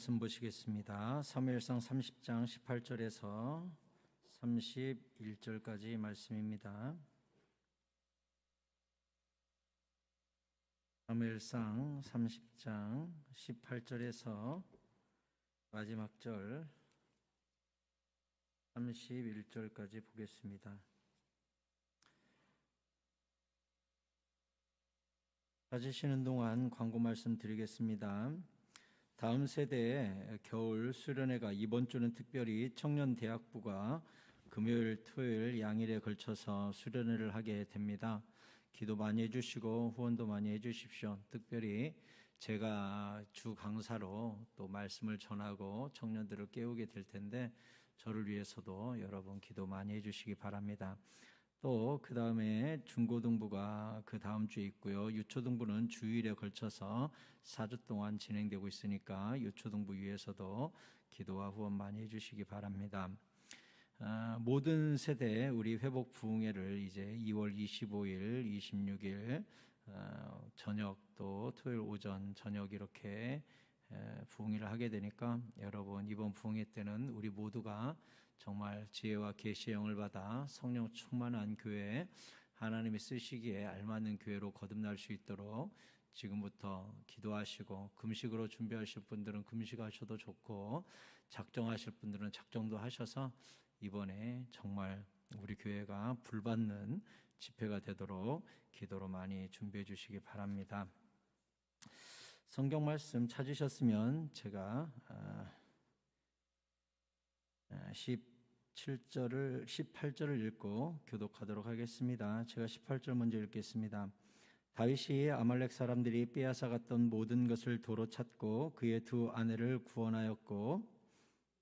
말씀 보시겠습니다. 사무엘상 30장 18절에서 31절까지 말씀입니다. 사무엘상 30장 18절에서 마지막 절 31절까지 보겠습니다. 찾으시는 동안 광고 말씀 드리겠습니다. 다음 세대의 겨울 수련회가 이번 주는 특별히 청년대학부가 금요일, 토요일 양일에 걸쳐서 수련회를 하게 됩니다. 기도 많이 해주시고 후원도 많이 해주십시오. 특별히 제가 주 강사로 또 말씀을 전하고 청년들을 깨우게 될 텐데 저를 위해서도 여러분 기도 많이 해주시기 바랍니다. 또 그 다음에 중고등부가 그 다음 주에 있고요. 유초등부는 주일에 걸쳐서 4주 동안 진행되고 있으니까 유초등부 위해서도 기도와 후원 많이 해주시기 바랍니다. 모든 세대 우리 회복 부흥회를 이제 2월 25일, 26일 저녁 또 토요일 오전 저녁 이렇게 부흥회를 하게 되니까 여러분 이번 부흥회 때는 우리 모두가 정말 지혜와 계시의 영을 받아 성령 충만한 교회, 하나님이 쓰시기에 알맞는 교회로 거듭날 수 있도록 지금부터 기도하시고, 금식으로 준비하실 분들은 금식하셔도 좋고 작정하실 분들은 작정도 하셔서 이번에 정말 우리 교회가 불받는 집회가 되도록 기도로 많이 준비해 주시기 바랍니다. 성경 말씀 찾으셨으면 제가 18절을 읽고 교독하도록 하겠습니다. 제가 18절 먼저 읽겠습니다. 다윗이 아말렉 사람들이 빼앗아갔던 모든 것을 도로 찾고 그의 두 아내를 구원하였고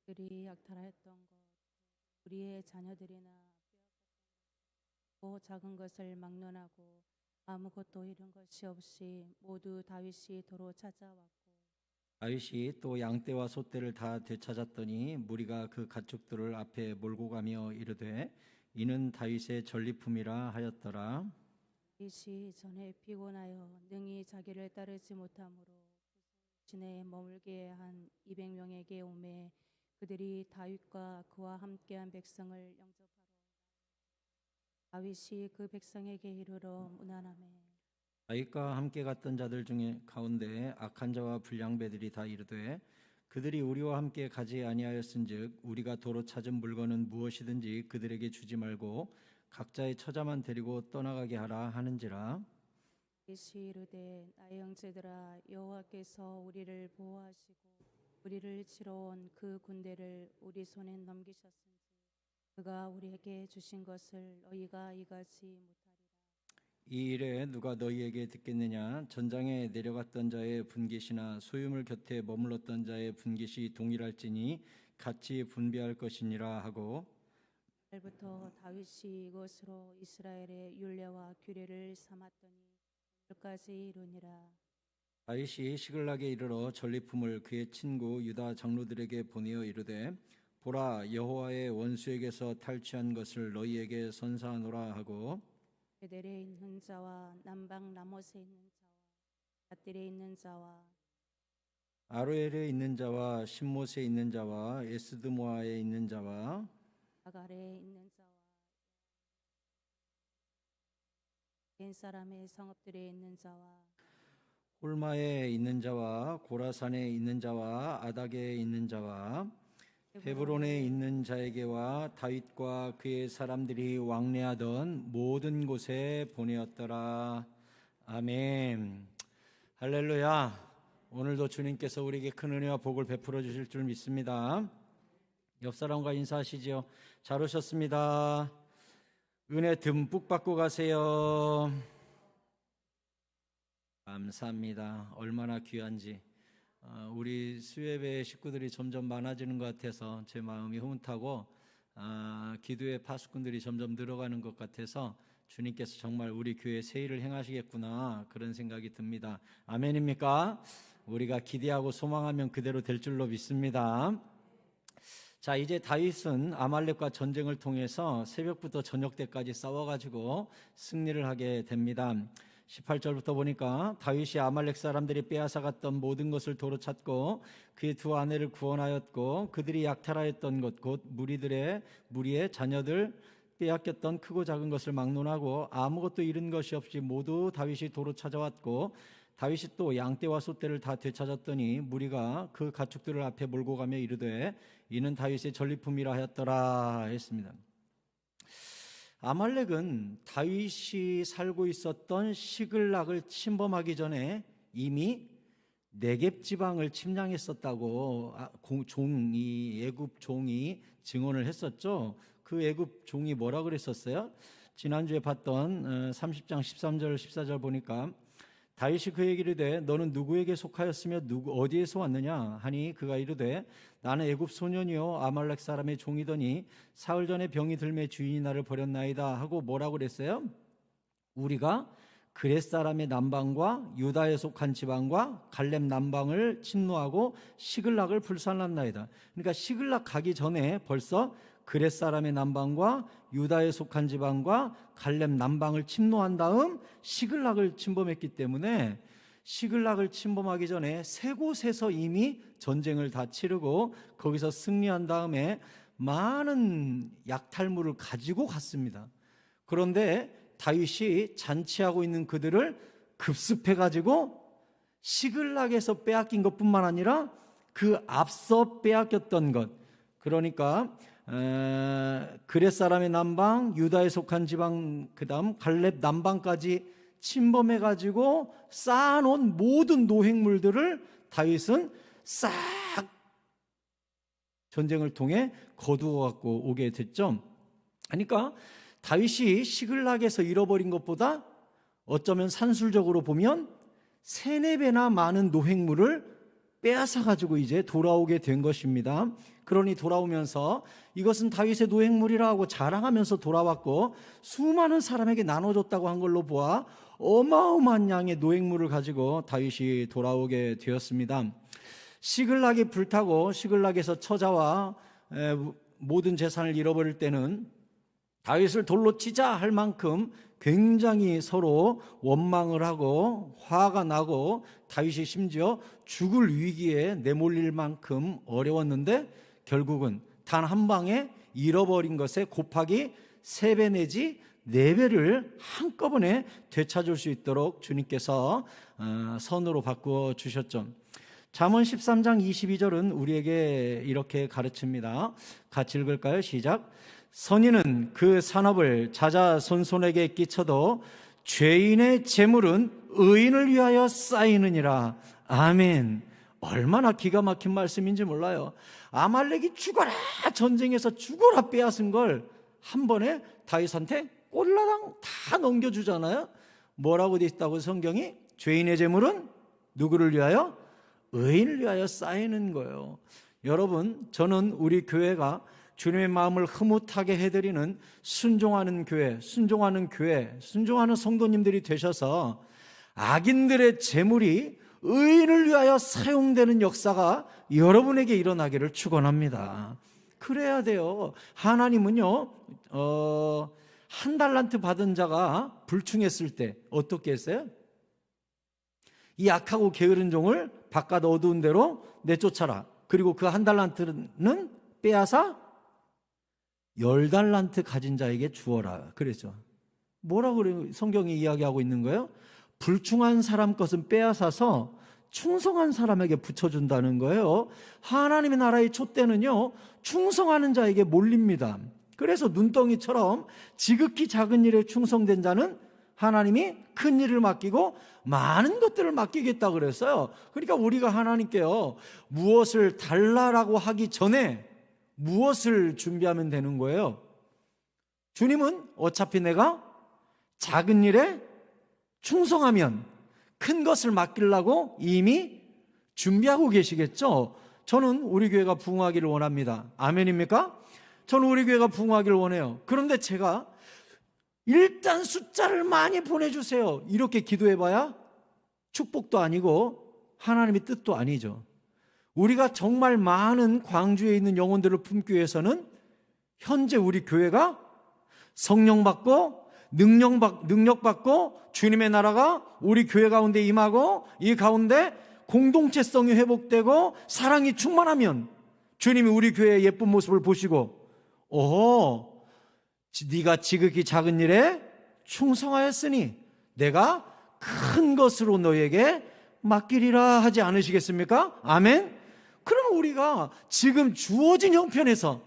그들이 약탈하였던 것 우리의 자녀들이나 빼앗았던 작은 것을 막론하고 아무것도 잃은 것이 없이 모두 다윗이 도로 찾아왔고 다윗이 또 양떼와 소떼를 다 되찾았더니 무리가 그 가축들을 앞에 몰고 가며 이르되 이는 다윗의 전리품이라 하였더라. 다윗이 전에 피곤하여 능히 자기를 따르지 못하므로 시내에 머물게 한 200명에게 오매 그들이 다윗과 그와 함께한 백성을 영접하러 다윗이 그 백성에게 이르러 문안하매 다윗과 함께 갔던 자들 중에 가운데 악한 자와 불량배들이 다 이르되 그들이 우리와 함께 가지 아니하였은즉 우리가 도로 찾은 물건은 무엇이든지 그들에게 주지 말고 각자의 처자만 데리고 떠나가게 하라 하는지라. 다윗이 이르되 나의 형제들아 여호와께서 우리를 보호하시고 우리를 치러 온 그 군대를 우리 손에 넘기셨은지 그가 우리에게 주신 것을 너희가 이가지 못하리라. 이 일에 누가 너희에게 듣겠느냐? 전장에 내려갔던 자의 분깃이나 소유물 곁에 머물렀던 자의 분깃이 동일할지니 같이 분배할 것이니라 하고 그날부터 다윗이 이것으로 이스라엘의 율례와 규례를 삼았더니 오늘까지 이루니라. 다윗이 시글락에 이르러 전리품을 그의 친구 유다 장로들에게 보내어 이르되 보라 여호와의 원수에게서 탈취한 것을 너희에게 선사하노라 하고 베델에 있는 자와 남방 라못에 있는 자와 갓딜에 있는 자와 아로엘에 있는 자와 신못에 있는 자와 에스드모아에 있는 자와 아갈에 있는 자와 겐 사람의 성읍들에 있는 자와 홀마에 있는 자와 고라산에 있는 자와 아닥에 있는 자와 헤브론에 있는 자에게와 다윗과 그의 사람들이 왕래하던 모든 곳에 보내었더라. 아멘. 할렐루야. 오늘도 주님께서 우리에게 큰 은혜와 복을 베풀어 주실 줄 믿습니다. 옆 사람과 인사하시지요. 잘 오셨습니다. 은혜 듬뿍 받고 가세요. 감사합니다. 얼마나 귀한지. 우리 수협의 식구들이 점점 많아지는 것 같아서 제 마음이 흐뭇하고 기도의 파수꾼들이 점점 늘어가는 것 같아서 주님께서 정말 우리 교회에 새 일을 행하시겠구나 그런 생각이 듭니다. 아멘입니까? 우리가 기대하고 소망하면 그대로 될 줄로 믿습니다. 자, 이제 다윗은 아말렉과 전쟁을 통해서 새벽부터 저녁 때까지 싸워가지고 승리를 하게 됩니다. 18절부터 보니까 다윗이 아말렉 사람들이 빼앗아갔던 모든 것을 도로 찾고 그의 두 아내를 구원하였고 그들이 약탈하였던 것 곧 무리의 자녀들 빼앗겼던 크고 작은 것을 막론하고 아무것도 잃은 것이 없이 모두 다윗이 도로 찾아왔고 다윗이 또 양떼와 소떼를 다 되찾았더니 무리가 그 가축들을 앞에 몰고 가며 이르되 이는 다윗의 전리품이라 하였더라 했습니다. 아말렉은 다윗이 살고 있었던 시글락을 침범하기 전에 이미 네겝 지방을 침략했었다고 애굽 종이 증언을 했었죠. 그 애굽 종이 뭐라 그랬었어요? 지난주에 봤던 30장 13절 14절 보니까 다윗이 그에게 이르되 너는 누구에게 속하였으며 어디에서 왔느냐 하니 그가 이르되 나는 애굽 소년이요 아말렉 사람의 종이더니 사흘 전에 병이 들매 주인이 나를 버렸나이다 하고 뭐라고 그랬어요? 우리가 그렛 사람의 남방과 유다에 속한 지방과 갈렙 남방을 침노하고 시글락을 불살랐나이다. 그러니까 시글락 가기 전에 벌써 그렛 사람의 남방과 유다에 속한 지방과 갈렙 남방을 침노한 다음 시글락을 침범했기 때문에 시글락을 침범하기 전에 세 곳에서 이미 전쟁을 다 치르고 거기서 승리한 다음에 많은 약탈물을 가지고 갔습니다. 그런데 다윗이 잔치하고 있는 그들을 급습해 가지고 시글락에서 빼앗긴 것뿐만 아니라 그 앞서 빼앗겼던 것, 그러니까 그렛 사람의 남방, 유다에 속한 지방, 그 다음 갈렙 남방까지 침범해 가지고 쌓아놓은 모든 노획물들을 다윗은 싹 전쟁을 통해 거두어 갖고 오게 됐죠. 그러니까 다윗이 시글락에서 잃어버린 것보다 어쩌면 산술적으로 보면 3-4배나 많은 노획물을 빼앗아 가지고 이제 돌아오게 된 것입니다. 그러니 돌아오면서 이것은 다윗의 노획물이라 하고 자랑하면서 돌아왔고 수많은 사람에게 나눠줬다고 한 걸로 보아 어마어마한 양의 노획물을 가지고 다윗이 돌아오게 되었습니다. 시글락이 불타고 시글락에서 처자와 모든 재산을 잃어버릴 때는 다윗을 돌로 치자 할 만큼 굉장히 서로 원망을 하고 화가 나고 다윗이 심지어 죽을 위기에 내몰릴 만큼 어려웠는데 결국은 단 한 방에 잃어버린 것에 곱하기 3배 내지 4배를 한꺼번에 되찾을 수 있도록 주님께서 선으로 바꾸어 주셨죠. 잠언 13장 22절은 우리에게 이렇게 가르칩니다. 같이 읽을까요? 시작. 선인은 그 산업을 자자손손에게 끼쳐도 죄인의 재물은 의인을 위하여 쌓이느니라. 아멘. 얼마나 기가 막힌 말씀인지 몰라요. 아말렉이 죽어라, 전쟁에서 죽어라 빼앗은 걸 한 번에 다윗한테 꼴라당 다 넘겨주잖아요. 뭐라고 돼 있다고 성경이? 죄인의 재물은 누구를 위하여? 의인을 위하여 쌓이는 거예요. 여러분, 저는 우리 교회가 주님의 마음을 흐뭇하게 해드리는 순종하는 교회, 순종하는 성도님들이 되셔서 악인들의 재물이 의인을 위하여 사용되는 역사가 여러분에게 일어나기를 축원합니다. 그래야 돼요. 하나님은요, 1달란트 받은 자가 불충했을 때 어떻게 했어요? 이 악하고 게으른 종을 바깥 어두운 데로 내쫓아라. 그리고 그 1달란트는 빼앗아 10달란트 가진 자에게 주어라. 그랬죠. 뭐라고 성경이 이야기하고 있는 거예요? 불충한 사람 것은 빼앗아서 충성한 사람에게 붙여준다는 거예요. 하나님의 나라의 촛대는요, 충성하는 자에게 몰립니다. 그래서 눈덩이처럼 지극히 작은 일에 충성된 자는 하나님이 큰 일을 맡기고 많은 것들을 맡기겠다 그랬어요. 그러니까 우리가 하나님께요, 무엇을 달라라고 하기 전에 무엇을 준비하면 되는 거예요? 주님은 어차피 내가 작은 일에 충성하면 큰 것을 맡기려고 이미 준비하고 계시겠죠. 저는 우리 교회가 부흥하기를 원합니다. 아멘입니까? 저는 우리 교회가 부흥하기를 원해요. 그런데 제가 일단 숫자를 많이 보내주세요, 이렇게 기도해봐야 축복도 아니고 하나님의 뜻도 아니죠. 우리가 정말 많은 광주에 있는 영혼들을 품기 위해서는 현재 우리 교회가 성령 받고 능력 받고 주님의 나라가 우리 교회 가운데 임하고 이 가운데 공동체성이 회복되고 사랑이 충만하면 주님이 우리 교회의 예쁜 모습을 보시고 네가 지극히 작은 일에 충성하였으니 내가 큰 것으로 너에게 맡기리라 하지 않으시겠습니까? 아멘. 그러면 우리가 지금 주어진 형편에서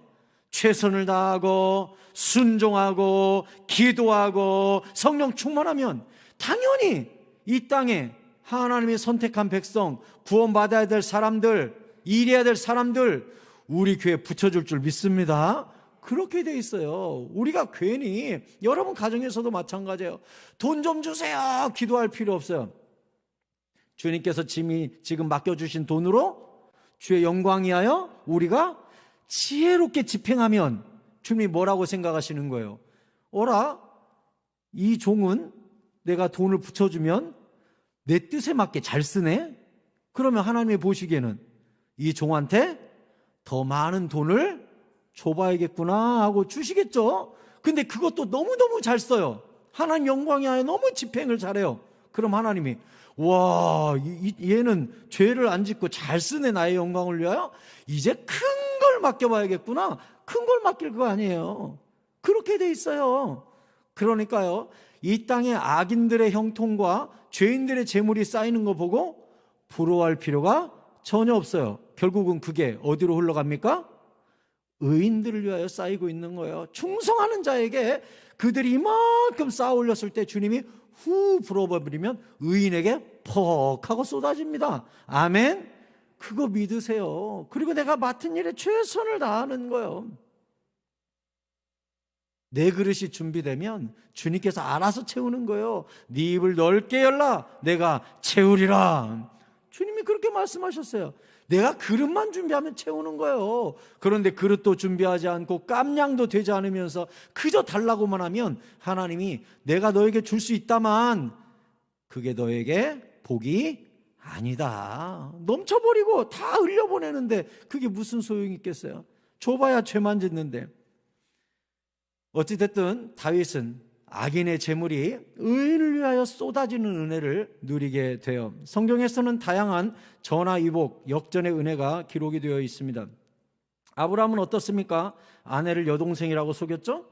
최선을 다하고 순종하고 기도하고 성령 충만하면 당연히 이 땅에 하나님이 선택한 백성, 구원받아야 될 사람들, 일해야 될 사람들 우리 교회에 붙여줄 줄 믿습니다. 그렇게 돼 있어요. 우리가 괜히 여러분 가정에서도 마찬가지예요. 돈 좀 주세요 기도할 필요 없어요. 주님께서 지금 맡겨주신 돈으로 주의 영광 위하여 우리가 지혜롭게 집행하면 주님이 뭐라고 생각하시는 거예요? 이 종은 내가 돈을 붙여주면 내 뜻에 맞게 잘 쓰네? 그러면 하나님이 보시기에는 이 종한테 더 많은 돈을 줘봐야겠구나 하고 주시겠죠? 근데 그것도 너무너무 잘 써요. 하나님 영광이 아니라 너무 집행을 잘해요. 그럼 하나님이 얘는 죄를 안 짓고 잘 쓰네 나의 영광을 위하여 이제 큰 걸 맡겨봐야겠구나. 큰 걸 맡길 거 아니에요. 그렇게 돼 있어요. 그러니까요, 이 땅의 악인들의 형통과 죄인들의 재물이 쌓이는 거 보고 부러워할 필요가 전혀 없어요. 결국은 그게 어디로 흘러갑니까? 의인들을 위하여 쌓이고 있는 거예요. 충성하는 자에게 그들이 이만큼 쌓아 올렸을 때 주님이 후 불어버리면 의인에게 퍽 하고 쏟아집니다. 아멘. 그거 믿으세요. 그리고 내가 맡은 일에 최선을 다하는 거예요. 내 그릇이 준비되면 주님께서 알아서 채우는 거예요. 네 입을 넓게 열라 내가 채우리라. 주님이 그렇게 말씀하셨어요. 내가 그릇만 준비하면 채우는 거예요. 그런데 그릇도 준비하지 않고 깜냥도 되지 않으면서 그저 달라고만 하면 하나님이 내가 너에게 줄 수 있다만 그게 너에게 복이 아니다. 넘쳐버리고 다 흘려보내는데 그게 무슨 소용이 있겠어요? 줘봐야 죄만 짓는데. 어찌됐든 다윗은 악인의 재물이 의인을 위하여 쏟아지는 은혜를 누리게 돼요. 성경에서는 다양한 전화위복, 역전의 은혜가 기록이 되어 있습니다. 아브라함은 어떻습니까? 아내를 여동생이라고 속였죠?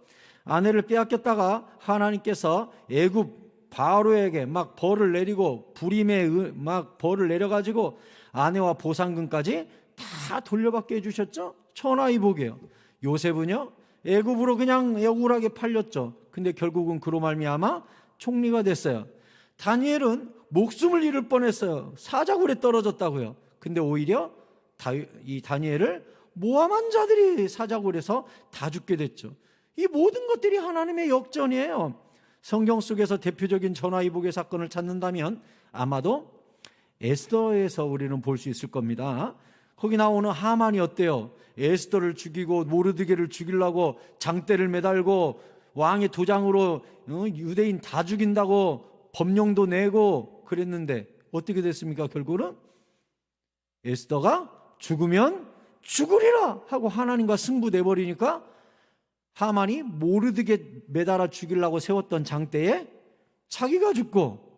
아내를 빼앗겼다가 하나님께서 애굽 바로에게 막 벌을 내리고 불임에 막 벌을 내려가지고 아내와 보상금까지 다 돌려받게 해주셨죠? 천하위복이에요. 요셉은요, 애굽으로 그냥 억울하게 팔렸죠. 근데 결국은 그로 말미암아 총리가 됐어요. 다니엘은 목숨을 잃을 뻔했어요. 사자굴에 떨어졌다고요. 근데 오히려 이 다니엘을 모함한 자들이 사자굴에서 다 죽게 됐죠. 이 모든 것들이 하나님의 역전이에요. 성경 속에서 대표적인 전화위복의 사건을 찾는다면 아마도 에스더에서 우리는 볼 수 있을 겁니다. 거기 나오는 하만이 어때요? 에스더를 죽이고 모르드게를 죽이려고 장대를 매달고 왕의 도장으로 유대인 다 죽인다고 법령도 내고 그랬는데 어떻게 됐습니까? 결국은 에스더가 죽으면 죽으리라 하고 하나님과 승부 내버리니까 하만이 모르드게 매달아 죽이려고 세웠던 장대에 자기가 죽고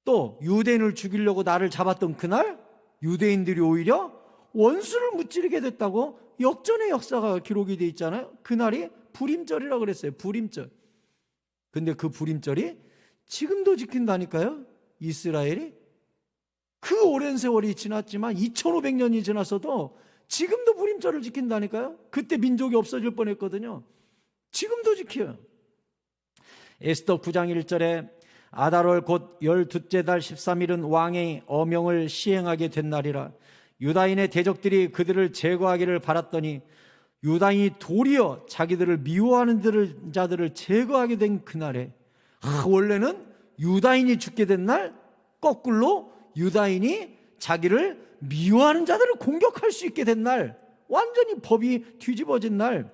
또 유대인을 죽이려고 나를 잡았던 그날 유대인들이 오히려 원수를 무찌르게 됐다고 역전의 역사가 기록이 돼 있잖아요. 그날이 불임절이라고 그랬어요. 불임절. 근데 그 불임절이 지금도 지킨다니까요. 이스라엘이 그 오랜 세월이 지났지만 2500년이 지났어도 지금도 불임절을 지킨다니까요. 그때 민족이 없어질 뻔했거든요. 지금도 지켜요. 에스더 9장 1절에 아달월 곧 12째 달 13일은 왕의 어명을 시행하게 된 날이라. 유다인의 대적들이 그들을 제거하기를 바랐더니 유다인이 도리어 자기들을 미워하는 자들을 제거하게 된 그날에 원래는 유다인이 죽게 된 날 거꾸로 유다인이 자기를 미워하는 자들을 공격할 수 있게 된 날, 완전히 법이 뒤집어진 날,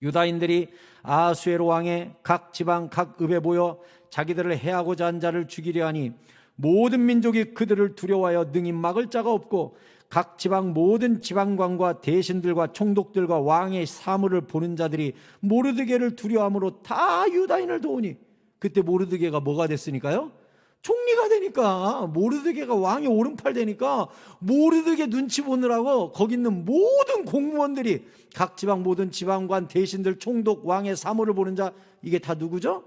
유다인들이 아하수에로 왕의 각 지방 각 읍에 모여 자기들을 해하고자 한 자를 죽이려 하니 모든 민족이 그들을 두려워하여 능히 막을 자가 없고 각 지방 모든 지방관과 대신들과 총독들과 왕의 사물을 보는 자들이 모르드게를 두려워함으로 다 유다인을 도우니, 그때 모르드게가 뭐가 됐으니까요? 총리가 되니까, 모르드게가 왕의 오른팔 되니까 모르드게 눈치 보느라고 거기 있는 모든 공무원들이, 각 지방 모든 지방관 대신들 총독 왕의 사물을 보는 자, 이게 다 누구죠?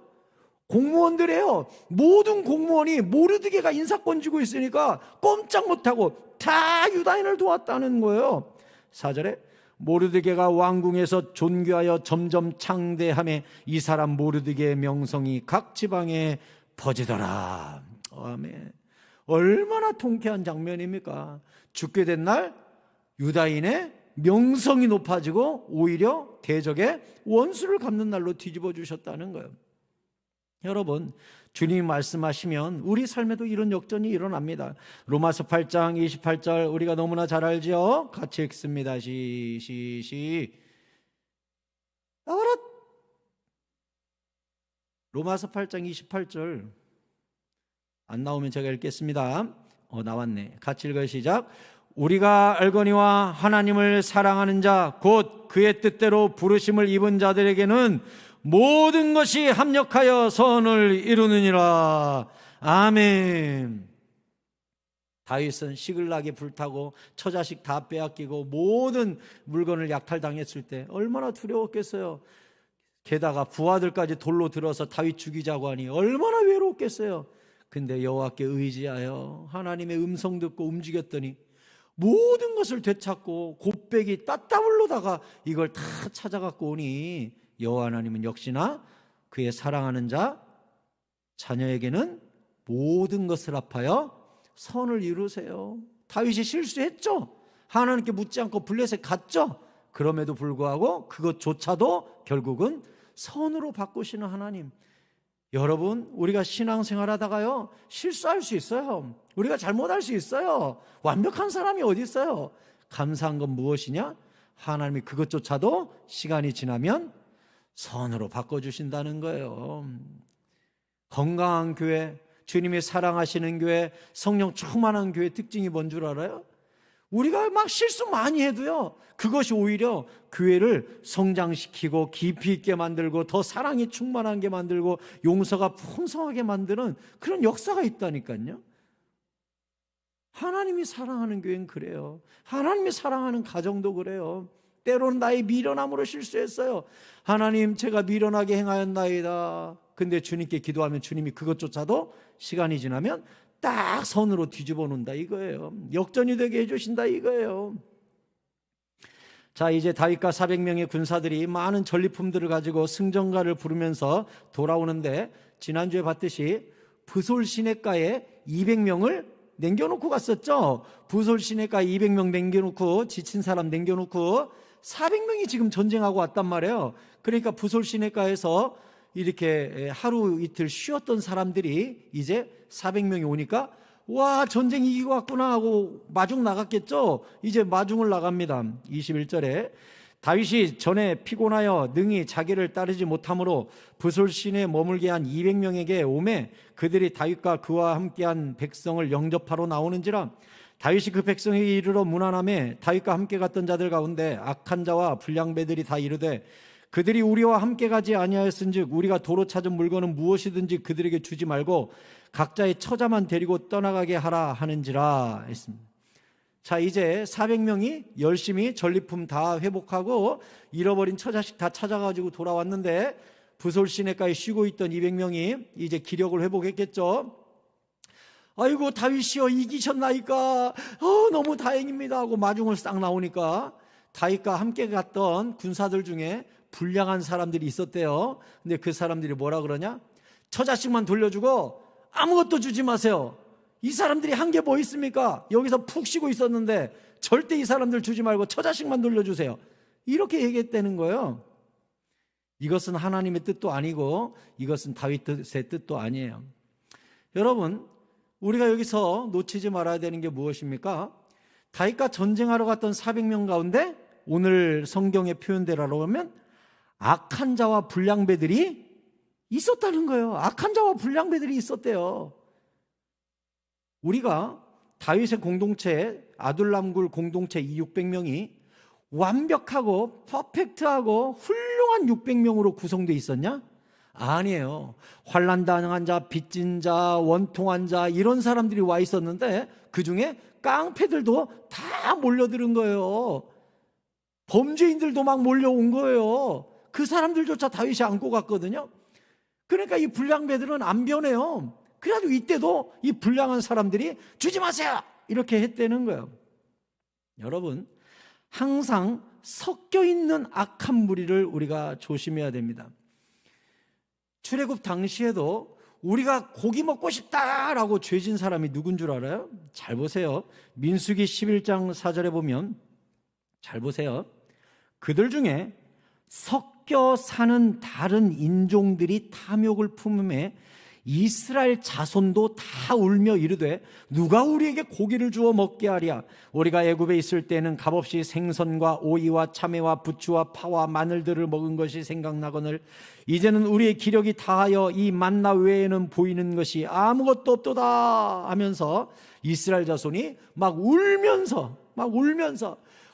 공무원들이에요. 모든 공무원이 모르드게가 인사권 쥐고 있으니까 꼼짝 못하고 다 유다인을 도왔다는 거예요. 4절에 모르드게가 왕궁에서 존귀하여 점점 창대하며 이 사람 모르드게의 명성이 각 지방에 퍼지더라. 아멘. 얼마나 통쾌한 장면입니까? 죽게 된 날 유다인의 명성이 높아지고 오히려 대적의 원수를 갚는 날로 뒤집어 주셨다는 거예요. 여러분, 주님이 말씀하시면 우리 삶에도 이런 역전이 일어납니다. 로마서 8장 28절 우리가 너무나 잘 알죠? 같이 읽습니다. 나와라. 로마서 8장 28절 안 나오면 제가 읽겠습니다. 나왔네. 같이 읽어요. 시작. 우리가 알거니와 하나님을 사랑하는 자 곧 그의 뜻대로 부르심을 입은 자들에게는 모든 것이 합력하여 선을 이루느니라. 아멘. 다윗은 시글락에 불타고 처자식 다 빼앗기고 모든 물건을 약탈당했을 때 얼마나 두려웠겠어요. 게다가 부하들까지 돌로 들어서 다윗 죽이자고 하니 얼마나 외로웠겠어요. 근데 여호와께 의지하여 하나님의 음성 듣고 움직였더니 모든 것을 되찾고 곱배기 따따블로다가 이걸 다 찾아갖고 오니 여호와 하나님은 역시나 그의 사랑하는 자 자녀에게는 모든 것을 합하여 선을 이루세요. 다윗이 실수했죠. 하나님께 묻지 않고 블레셋 갔죠. 그럼에도 불구하고 그것조차도 결국은 선으로 바꾸시는 하나님. 여러분, 우리가 신앙생활 하다가요 실수할 수 있어요. 우리가 잘못할 수 있어요. 완벽한 사람이 어디 있어요? 감사한 건 무엇이냐? 하나님이 그것조차도 시간이 지나면 선으로 바꿔주신다는 거예요. 건강한 교회, 주님이 사랑하시는 교회, 성령 충만한 교회 특징이 뭔 줄 알아요? 우리가 막 실수 많이 해도요 그것이 오히려 교회를 성장시키고 깊이 있게 만들고 더 사랑이 충만하게 만들고 용서가 풍성하게 만드는 그런 역사가 있다니까요. 하나님이 사랑하는 교회는 그래요. 하나님이 사랑하는 가정도 그래요. 때로는 나의 미련함으로 실수했어요. 하나님, 제가 미련하게 행하였나이다. 근데 주님께 기도하면 주님이 그것조차도 시간이 지나면 딱 선으로 뒤집어 놓는다 이거예요. 역전이 되게 해주신다 이거예요. 자, 이제 다윗과 400명의 군사들이 많은 전리품들을 가지고 승전가를 부르면서 돌아오는데, 지난주에 봤듯이 부솔 시내가에 200명을 남겨놓고 갔었죠. 부솔 시내가에 200명 남겨놓고 지친 사람 남겨놓고 400명이 지금 전쟁하고 왔단 말이에요. 그러니까 부솔 시내가에서 이렇게 하루 이틀 쉬었던 사람들이 이제 400명이 오니까 와, 전쟁 이기고 왔구나 하고 마중 나갔겠죠. 이제 마중을 나갑니다. 21절에 다윗이 전에 피곤하여 능히 자기를 따르지 못하므로 부솔 시내에 머물게 한 200명에게 오매 그들이 다윗과 그와 함께한 백성을 영접하러 나오는지라. 다윗이 그 백성에게 이르러 문안하매 다윗과 함께 갔던 자들 가운데 악한 자와 불량배들이 다 이르되 그들이 우리와 함께 가지 아니하였은즉 우리가 도로 찾은 물건은 무엇이든지 그들에게 주지 말고 각자의 처자만 데리고 떠나가게 하라 하는지라 했습니다. 자, 이제 400명이 열심히 전리품 다 회복하고 잃어버린 처자식 다 찾아가지고 돌아왔는데 부솔 시내가에 쉬고 있던 200명이 이제 기력을 회복했겠죠. 아이고, 다윗이여 이기셨나이까? 너무 다행입니다 하고 마중을 싹 나오니까 다윗과 함께 갔던 군사들 중에 불량한 사람들이 있었대요. 근데 그 사람들이 뭐라 그러냐? 처자식만 돌려주고 아무것도 주지 마세요. 이 사람들이 한 게 뭐 있습니까? 여기서 푹 쉬고 있었는데 절대 이 사람들 주지 말고 처자식만 돌려주세요. 이렇게 얘기했다는 거예요. 이것은 하나님의 뜻도 아니고 이것은 다윗의 뜻도 아니에요. 여러분, 우리가 여기서 놓치지 말아야 되는 게 무엇입니까? 다윗과 전쟁하러 갔던 400명 가운데 오늘 성경의 표현대로 하면 악한 자와 불량배들이 있었다는 거예요. 악한 자와 불량배들이 있었대요. 우리가 다윗의 공동체, 아둘람굴 공동체 이 600명이 완벽하고 퍼펙트하고 훌륭한 600명으로 구성되어 있었냐? 아니에요. 환난 당한 자, 빚진 자, 원통한 자 이런 사람들이 와 있었는데 그중에 깡패들도 다 몰려드는 거예요. 범죄인들도 막 몰려온 거예요. 그 사람들조차 다윗이 안고 갔거든요. 그러니까 이 불량배들은 안 변해요. 그래도 이때도 이 불량한 사람들이 주지 마세요 이렇게 했다는 거예요. 여러분, 항상 섞여 있는 악한 무리를 우리가 조심해야 됩니다. 출애굽 당시에도 우리가 고기 먹고 싶다라고 죄진 사람이 누군 줄 알아요? 잘 보세요. 민수기 11장 4절에 보면 잘 보세요. 그들 중에 섞여 사는 다른 인종들이 탐욕을 품음에 이스라엘 자손도 다 울며 이르되 누가 우리에게 고기를 주어 먹게 하랴. 우리가 애굽에 있을 때는 값없이 생선과 오이와 참외와 부추와 파와 마늘들을 먹은 것이 생각나거늘 이제는 우리의 기력이 다하여 이 만나 외에는 보이는 것이 아무것도 없도다 하면서 이스라엘 자손이 막 울면서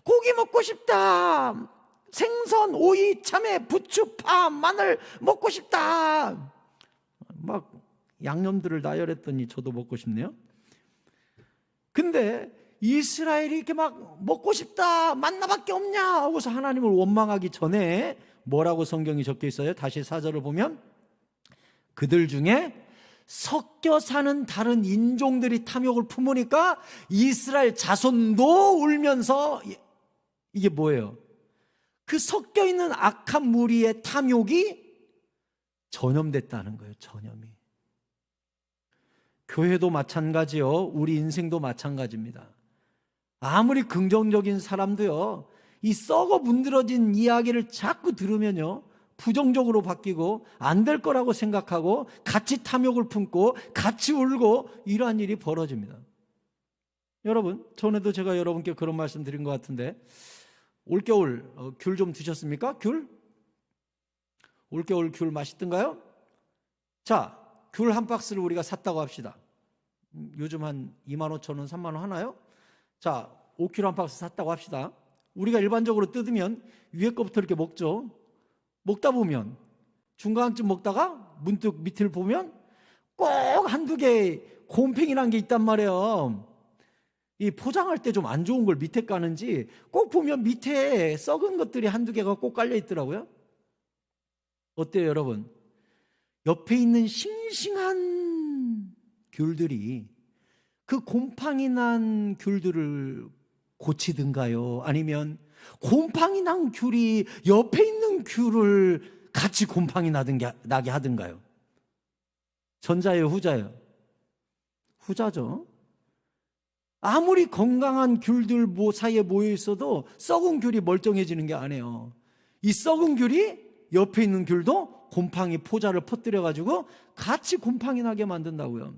고기 먹고 싶다, 생선, 오이, 참외, 부추, 파, 마늘 먹고 싶다, 막 양념들을 나열했더니 저도 먹고 싶네요. 근데 이스라엘이 이렇게 막 먹고 싶다, 만나밖에 없냐 하고서 하나님을 원망하기 전에 뭐라고 성경이 적혀 있어요? 다시 4절을 보면 그들 중에 섞여 사는 다른 인종들이 탐욕을 품으니까 이스라엘 자손도 울면서, 이게 뭐예요? 그 섞여 있는 악한 무리의 탐욕이 전염됐다는 거예요. 전염이. 교회도 마찬가지요. 우리 인생도 마찬가지입니다. 아무리 긍정적인 사람도요, 이 썩어 문드러진 이야기를 자꾸 들으면요 부정적으로 바뀌고 안 될 거라고 생각하고 같이 탐욕을 품고 같이 울고 이러한 일이 벌어집니다. 여러분, 전에도 제가 여러분께 그런 말씀 드린 것 같은데 올겨울 귤 좀 드셨습니까? 귤? 올겨울 귤 맛있던가요? 자, 귤 한 박스를 우리가 샀다고 합시다. 요즘 한 25,000원, 3만 원 하나요? 자, 5kg 한 박스 샀다고 합시다. 우리가 일반적으로 뜯으면 위에 거부터 이렇게 먹죠. 먹다 보면 중간쯤 먹다가 문득 밑을 보면 꼭 한두 개 곰팡이란 게 있단 말이에요. 이 포장할 때 좀 안 좋은 걸 밑에 까는지 꼭 보면 밑에 썩은 것들이 한두 개가 꼭 깔려 있더라고요. 어때요, 여러분? 옆에 있는 싱싱한 귤들이 그 곰팡이 난 귤들을 고치든가요? 아니면 곰팡이 난 귤이 옆에 있는 귤을 같이 곰팡이 나게 하든가요? 전자예요, 후자예요? 후자죠. 아무리 건강한 귤들 사이에 모여 있어도 썩은 귤이 멀쩡해지는 게 아니에요. 이 썩은 귤이 옆에 있는 귤도 곰팡이 포자를 퍼뜨려 가지고 같이 곰팡이 나게 만든다고요.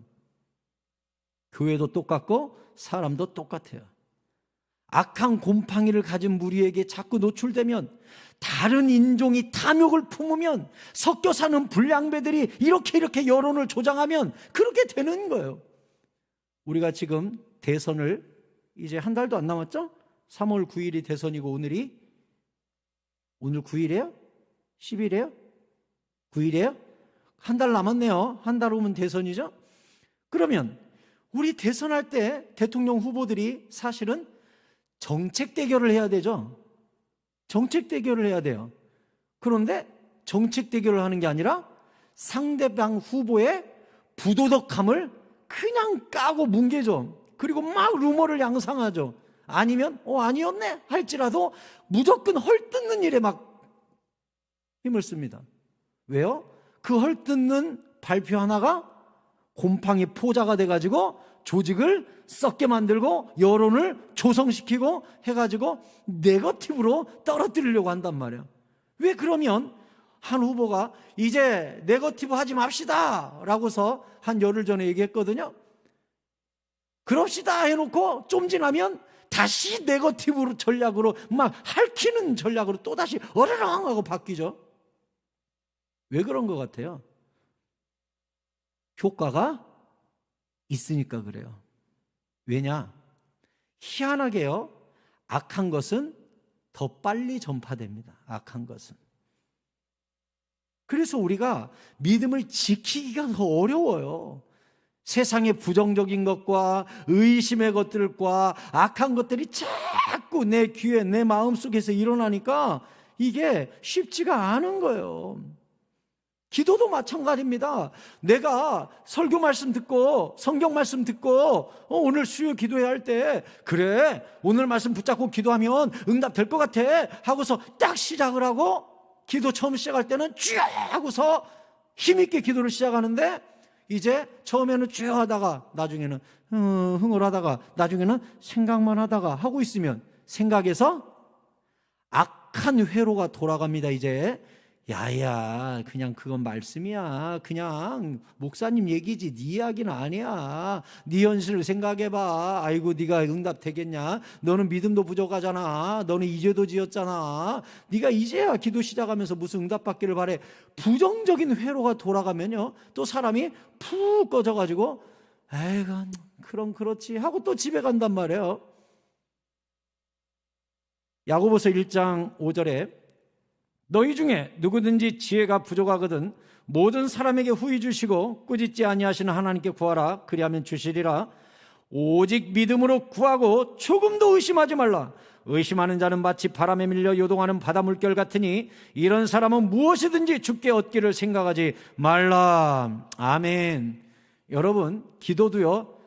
교회도 똑같고 사람도 똑같아요. 악한 곰팡이를 가진 무리에게 자꾸 노출되면, 다른 인종이 탐욕을 품으면, 섞여 사는 불량배들이 이렇게 여론을 조장하면 그렇게 되는 거예요. 우리가 지금 대선을 이제 한 달도 안 남았죠? 3월 9일이 대선이고 오늘 9일이에요? 10일이에요? 9일이에요? 한 달 남았네요. 한 달 후면 대선이죠? 그러면 우리 대선할 때 대통령 후보들이 사실은 정책 대결을 해야 되죠. 정책 대결을 해야 돼요. 그런데 정책 대결을 하는 게 아니라 상대방 후보의 부도덕함을 그냥 까고 뭉개죠. 그리고 막 루머를 양상하죠. 아니면 아니었네 할지라도 무조건 헐뜯는 일에 막 힘을 씁니다. 왜요? 그 헐뜯는 발표 하나가 곰팡이 포자가 돼가지고 조직을 썩게 만들고 여론을 조성시키고 해가지고 네거티브로 떨어뜨리려고 한단 말이에요. 왜? 그러면 한 후보가 이제 네거티브 하지 맙시다 라고서 한 열흘 전에 얘기했거든요. 그럽시다 해놓고 좀 지나면 다시 네거티브 전략으로 막 핥히는 전략으로 또다시 어르렁 하고 바뀌죠. 왜 그런 것 같아요? 효과가 있으니까 그래요. 왜냐? 희한하게요, 악한 것은 더 빨리 전파됩니다. 악한 것은. 그래서 우리가 믿음을 지키기가 더 어려워요. 세상의 부정적인 것과 의심의 것들과 악한 것들이 자꾸 내 귀에, 내 마음속에서 일어나니까 이게 쉽지가 않은 거예요. 기도도 마찬가지입니다. 내가 설교 말씀 듣고 성경 말씀 듣고 오늘 수요 기도해야 할 때, 그래 오늘 말씀 붙잡고 기도하면 응답될 것 같아 하고서 딱 시작을 하고, 기도 처음 시작할 때는 쭉 하고서 힘있게 기도를 시작하는데, 이제 처음에는 쭉 하다가 나중에는 흥얼하다가 나중에는 생각만 하다가 하고 있으면 생각에서 악한 회로가 돌아갑니다. 이제 야야, 그냥 그건 말씀이야, 그냥 목사님 얘기지 네 이야기는 아니야, 네 현실을 생각해봐. 아이고 네가 응답 되겠냐, 너는 믿음도 부족하잖아, 너는 이제도 지었잖아, 네가 이제야 기도 시작하면서 무슨 응답 받기를 바래. 부정적인 회로가 돌아가면요, 또 사람이 푹 꺼져가지고 아이고 그럼 그렇지 하고 또 집에 간단 말이에요. 야고보서 1장 5절에 너희 중에 누구든지 지혜가 부족하거든 모든 사람에게 후히 주시고 꾸짖지 아니하시는 하나님께 구하라, 그리하면 주시리라. 오직 믿음으로 구하고 조금도 의심하지 말라. 의심하는 자는 마치 바람에 밀려 요동하는 바다 물결 같으니 이런 사람은 무엇이든지 주께 얻기를 생각하지 말라. 아멘. 여러분, 기도도요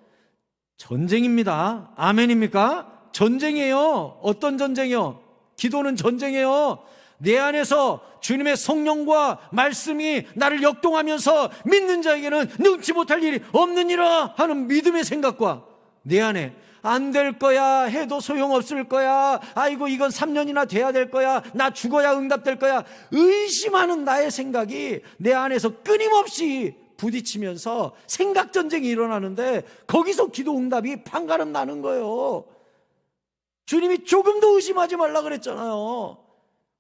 전쟁입니다. 아멘입니까? 전쟁이에요. 어떤 전쟁이요? 기도는 전쟁이에요. 내 안에서 주님의 성령과 말씀이 나를 역동하면서 믿는 자에게는 능치 못할 일이 없느니라 하는 믿음의 생각과, 내 안에 안 될 거야 해도 소용없을 거야, 아이고 이건 3년이나 돼야 될 거야, 나 죽어야 응답될 거야, 의심하는 나의 생각이 내 안에서 끊임없이 부딪히면서 생각 전쟁이 일어나는데, 거기서 기도 응답이 판가름 나는 거예요. 주님이 조금도 의심하지 말라 그랬잖아요.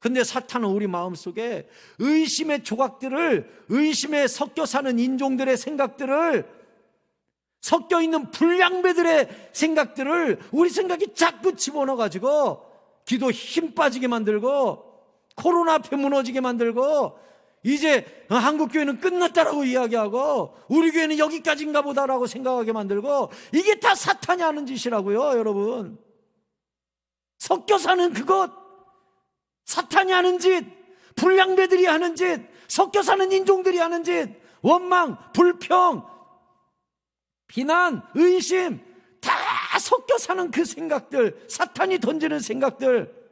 근데 사탄은 우리 마음속에 의심의 조각들을, 의심에 섞여 사는 인종들의 생각들을, 섞여 있는 불량배들의 생각들을 우리 생각에 자꾸 집어넣어가지고 기도 힘 빠지게 만들고, 코로나 앞에 무너지게 만들고, 이제 한국교회는 끝났다라고 이야기하고 우리 교회는 여기까지인가 보다라고 생각하게 만들고, 이게 다 사탄이 하는 짓이라고요. 여러분, 섞여 사는 그것, 사탄이 하는 짓, 불량배들이 하는 짓, 섞여 사는 인종들이 하는 짓, 원망, 불평, 비난, 의심, 다 섞여 사는 그 생각들, 사탄이 던지는 생각들,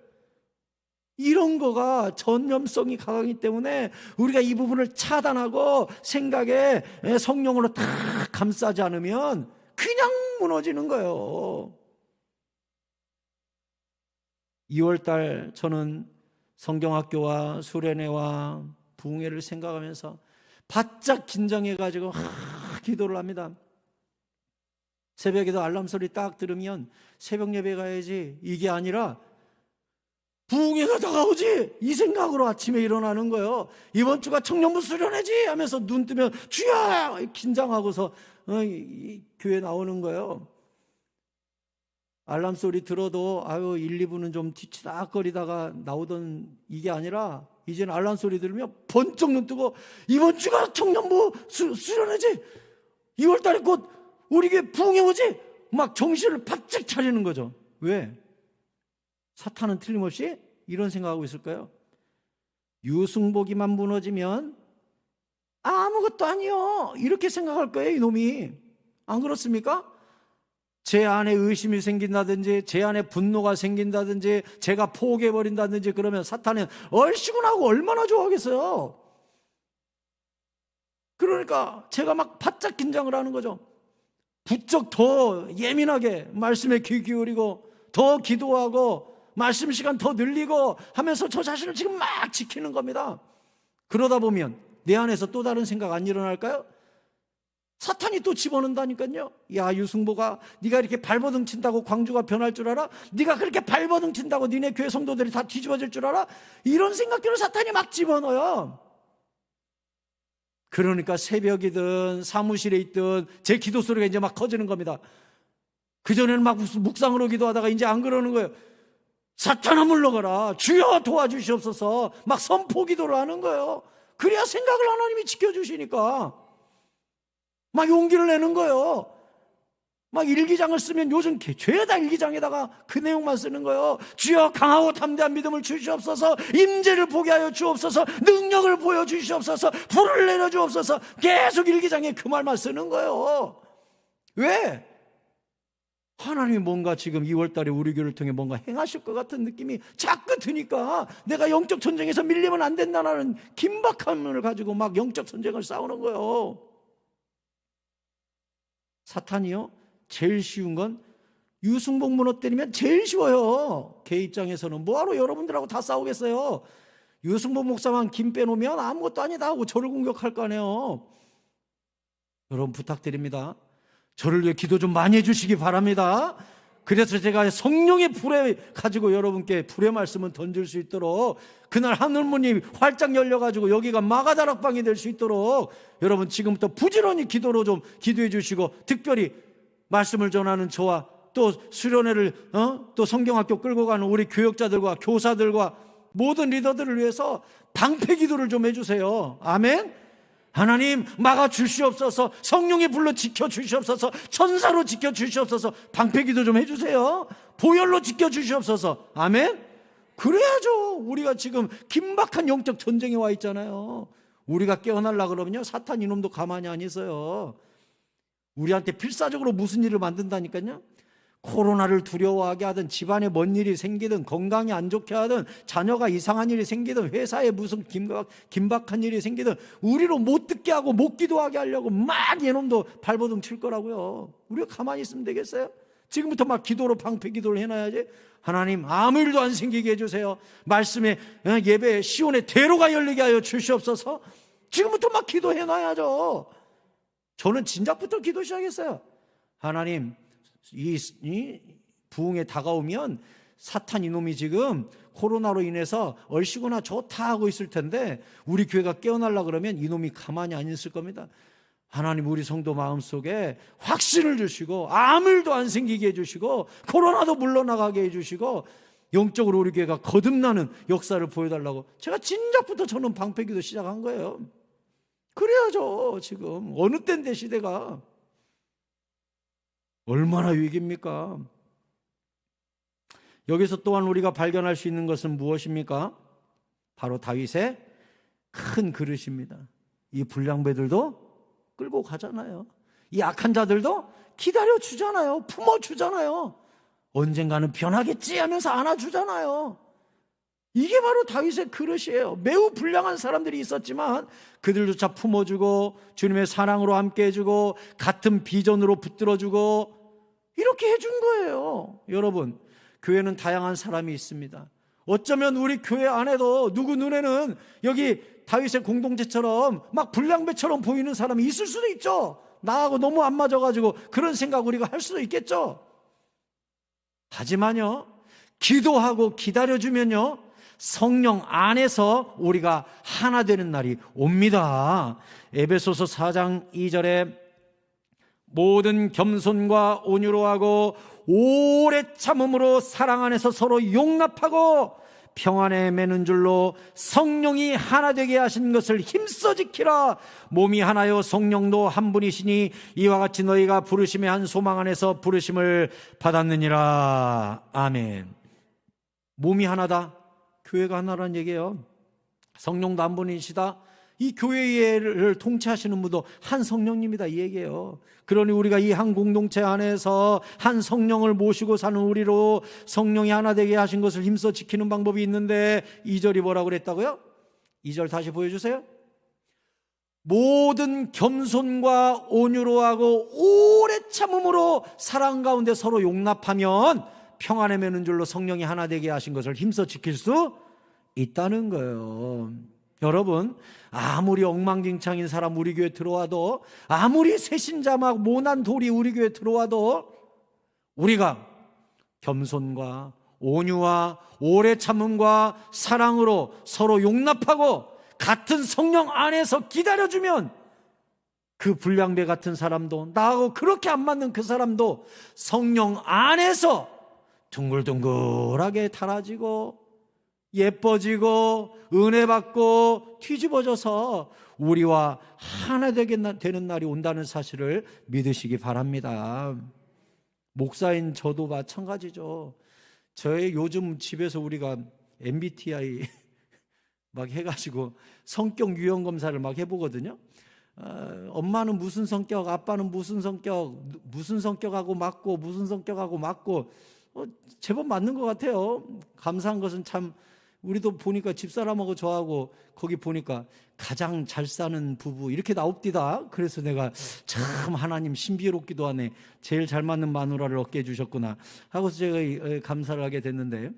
이런 거가 전염성이 강하기 때문에 우리가 이 부분을 차단하고 생각에 성령으로 다 감싸지 않으면 그냥 무너지는 거예요. 2월달 저는 성경학교와 수련회와 부흥회를 생각하면서 바짝 긴장해가지고 기도를 합니다. 새벽에도 알람 소리 딱 들으면 새벽 예배 가야지, 이게 아니라 부흥회가 다가오지, 이 생각으로 아침에 일어나는 거예요. 이번 주가 청년부 수련회지 하면서 눈 뜨면 주야 긴장하고서 교회 나오는 거예요. 알람 소리 들어도 아유 1, 2분은 좀 뒤치닥거리다가 나오던 이게 아니라, 이제는 알람 소리 들으면 번쩍 눈 뜨고 이번 주가 청년부 수련회지, 2월 달에 곧 우리 교회 부흥회 오지, 막 정신을 바짝 차리는 거죠. 왜? 사탄은 틀림없이 이런 생각하고 있을까요? 유승복이만 무너지면 아무것도 아니요, 이렇게 생각할 거예요, 이놈이. 안 그렇습니까? 제 안에 의심이 생긴다든지, 제 안에 분노가 생긴다든지, 제가 포기해버린다든지 그러면 사탄은 얼씨구나하고 얼마나 좋아하겠어요. 그러니까 제가 막 바짝 긴장을 하는 거죠. 부쩍 더 예민하게 말씀에 귀 기울이고 더 기도하고 말씀 시간 더 늘리고 하면서 저 자신을 지금 막 지키는 겁니다. 그러다 보면 내 안에서 또 다른 생각 안 일어날까요? 사탄이 또 집어넣는다니까요. 야 유승보가, 네가 이렇게 발버둥 친다고 광주가 변할 줄 알아? 네가 그렇게 발버둥 친다고 니네 교회 성도들이 다 뒤집어질 줄 알아? 이런 생각들을 사탄이 막 집어넣어요. 그러니까 새벽이든 사무실에 있든 제 기도 소리가 이제 막 커지는 겁니다. 그전에는 막 묵상으로 기도하다가 이제 안 그러는 거예요. 사탄아 물러가라, 주여 도와주시옵소서, 막 선포 기도를 하는 거예요. 그래야 생각을 하나님이 지켜주시니까 막 용기를 내는 거예요. 막 일기장을 쓰면 요즘 죄다 일기장에다가 그 내용만 쓰는 거예요. 주여 강하고 담대한 믿음을 주시옵소서, 임재를 보게 하여 주옵소서, 능력을 보여주시옵소서, 불을 내려주옵소서. 계속 일기장에 그 말만 쓰는 거예요. 왜? 하나님이 뭔가 지금 2월달에 우리 교회를 통해 뭔가 행하실 것 같은 느낌이 자꾸 드니까 내가 영적 전쟁에서 밀리면 안 된다는 긴박함을 가지고 막 영적 전쟁을 싸우는 거예요. 사탄이요, 제일 쉬운 건 유승복 무너뜨리면 제일 쉬워요. 걔 입장에서는 뭐하러 여러분들하고 다 싸우겠어요. 유승복 목사만 김 빼놓으면 아무것도 아니다 하고 저를 공격할 거 아니에요. 여러분 부탁드립니다. 저를 위해 기도 좀 많이 해주시기 바랍니다. 그래서 제가 성령의 불에 가지고 여러분께 불의 말씀을 던질 수 있도록, 그날 하늘문이 활짝 열려가지고 여기가 마가다락방이 될 수 있도록 여러분 지금부터 부지런히 기도로 좀 기도해 주시고, 특별히 말씀을 전하는 저와 또 수련회를 또 성경학교 끌고 가는 우리 교역자들과 교사들과 모든 리더들을 위해서 방패 기도를 좀 해주세요. 아멘. 하나님 막아 주시옵소서, 성령의 불로 지켜 주시옵소서, 천사로 지켜 주시옵소서, 방패 기도 좀 해주세요. 보혈로 지켜 주시옵소서. 아멘. 그래야죠. 우리가 지금 긴박한 영적 전쟁에 와 있잖아요. 우리가 깨어나려고 그러면요, 사탄 이놈도 가만히 안 있어요. 우리한테 필사적으로 무슨 일을 만든다니까요. 코로나를 두려워하게 하든, 집안에 뭔 일이 생기든, 건강이 안 좋게 하든, 자녀가 이상한 일이 생기든, 회사에 무슨 긴박한 일이 생기든 우리로 못 듣게 하고 못 기도하게 하려고 막 얘놈도 발버둥 칠 거라고요. 우리가 가만히 있으면 되겠어요? 지금부터 막 기도로 방패 기도를 해놔야지. 하나님 아무 일도 안 생기게 해주세요. 말씀에 예배 시온의 대로가 열리게 하여 주시옵소서. 지금부터 막 기도해놔야죠. 저는 진작부터 기도 시작했어요. 하나님, 이 부흥에 다가오면 사탄 이놈이 지금 코로나로 인해서 얼씨구나 좋다 하고 있을 텐데 우리 교회가 깨어나려고 그러면 이놈이 가만히 안 있을 겁니다. 하나님 우리 성도 마음속에 확신을 주시고 아무 일도 안 생기게 해주시고 코로나도 물러나가게 해주시고 영적으로 우리 교회가 거듭나는 역사를 보여달라고 제가 진작부터 저는 방패기도 시작한 거예요. 그래야죠. 지금 어느 때인데 시대가 얼마나 위기입니까? 여기서 또한 우리가 발견할 수 있는 것은 무엇입니까? 바로 다윗의 큰 그릇입니다. 이 불량배들도 끌고 가잖아요. 이 악한 자들도 기다려주잖아요. 품어주잖아요. 언젠가는 변하겠지 하면서 안아주잖아요. 이게 바로 다윗의 그릇이에요. 매우 불량한 사람들이 있었지만 그들조차 품어주고 주님의 사랑으로 함께 해주고 같은 비전으로 붙들어주고 이렇게 해준 거예요. 여러분, 교회는 다양한 사람이 있습니다. 어쩌면 우리 교회 안에도 누구 눈에는 여기 다윗의 공동체처럼 막 불량배처럼 보이는 사람이 있을 수도 있죠. 나하고 너무 안 맞아가지고 그런 생각 우리가 할 수도 있겠죠. 하지만요, 기도하고 기다려주면요, 성령 안에서 우리가 하나 되는 날이 옵니다. 에베소서 4장 2절에 모든 겸손과 온유로 하고 오래 참음으로 사랑 안에서 서로 용납하고 평안에 매는 줄로 성령이 하나 되게 하신 것을 힘써 지키라. 몸이 하나요 성령도 한 분이시니 이와 같이 너희가 부르심의 한 소망 안에서 부르심을 받았느니라. 아멘. 몸이 하나다. 교회가 하나라는 얘기예요. 성령도 한 분이시다. 이 교회를 통치하시는 분도 한 성령님이다 이 얘기예요. 그러니 우리가 이 한 공동체 안에서 한 성령을 모시고 사는 우리로 성령이 하나 되게 하신 것을 힘써 지키는 방법이 있는데 2절이 뭐라고 그랬다고요? 2절 다시 보여주세요. 모든 겸손과 온유로 하고 오래 참음으로 사랑 가운데 서로 용납하면 평안에 매는 줄로 성령이 하나 되게 하신 것을 힘써 지킬 수 있다는 거예요. 여러분, 아무리 엉망진창인 사람 우리 교회 들어와도, 아무리 새신자막 모난 돌이 우리 교회 들어와도 우리가 겸손과 온유와 오래 참음과 사랑으로 서로 용납하고 같은 성령 안에서 기다려주면 그 불량배 같은 사람도, 나하고 그렇게 안 맞는 그 사람도 성령 안에서 둥글둥글하게 달아지고 예뻐지고 은혜 받고 뒤집어져서 우리와 하나 되는 날이 온다는 사실을 믿으시기 바랍니다. 목사인 저도 마찬가지죠. 저의 요즘 집에서 우리가 MBTI 막 해가지고 성격 유형 검사를 막 해보거든요. 엄마는 무슨 성격, 아빠는 무슨 성격하고 맞고 무슨 성격하고 맞고 제법 맞는 것 같아요. 감사한 것은 참 우리도 보니까 집사람하고 저하고 거기 보니까 가장 잘 사는 부부 이렇게 나옵디다. 그래서 내가 참 하나님 신비롭기도 하네. 제일 잘 맞는 마누라를 얻게 해주셨구나 하고서 제가 감사를 하게 됐는데,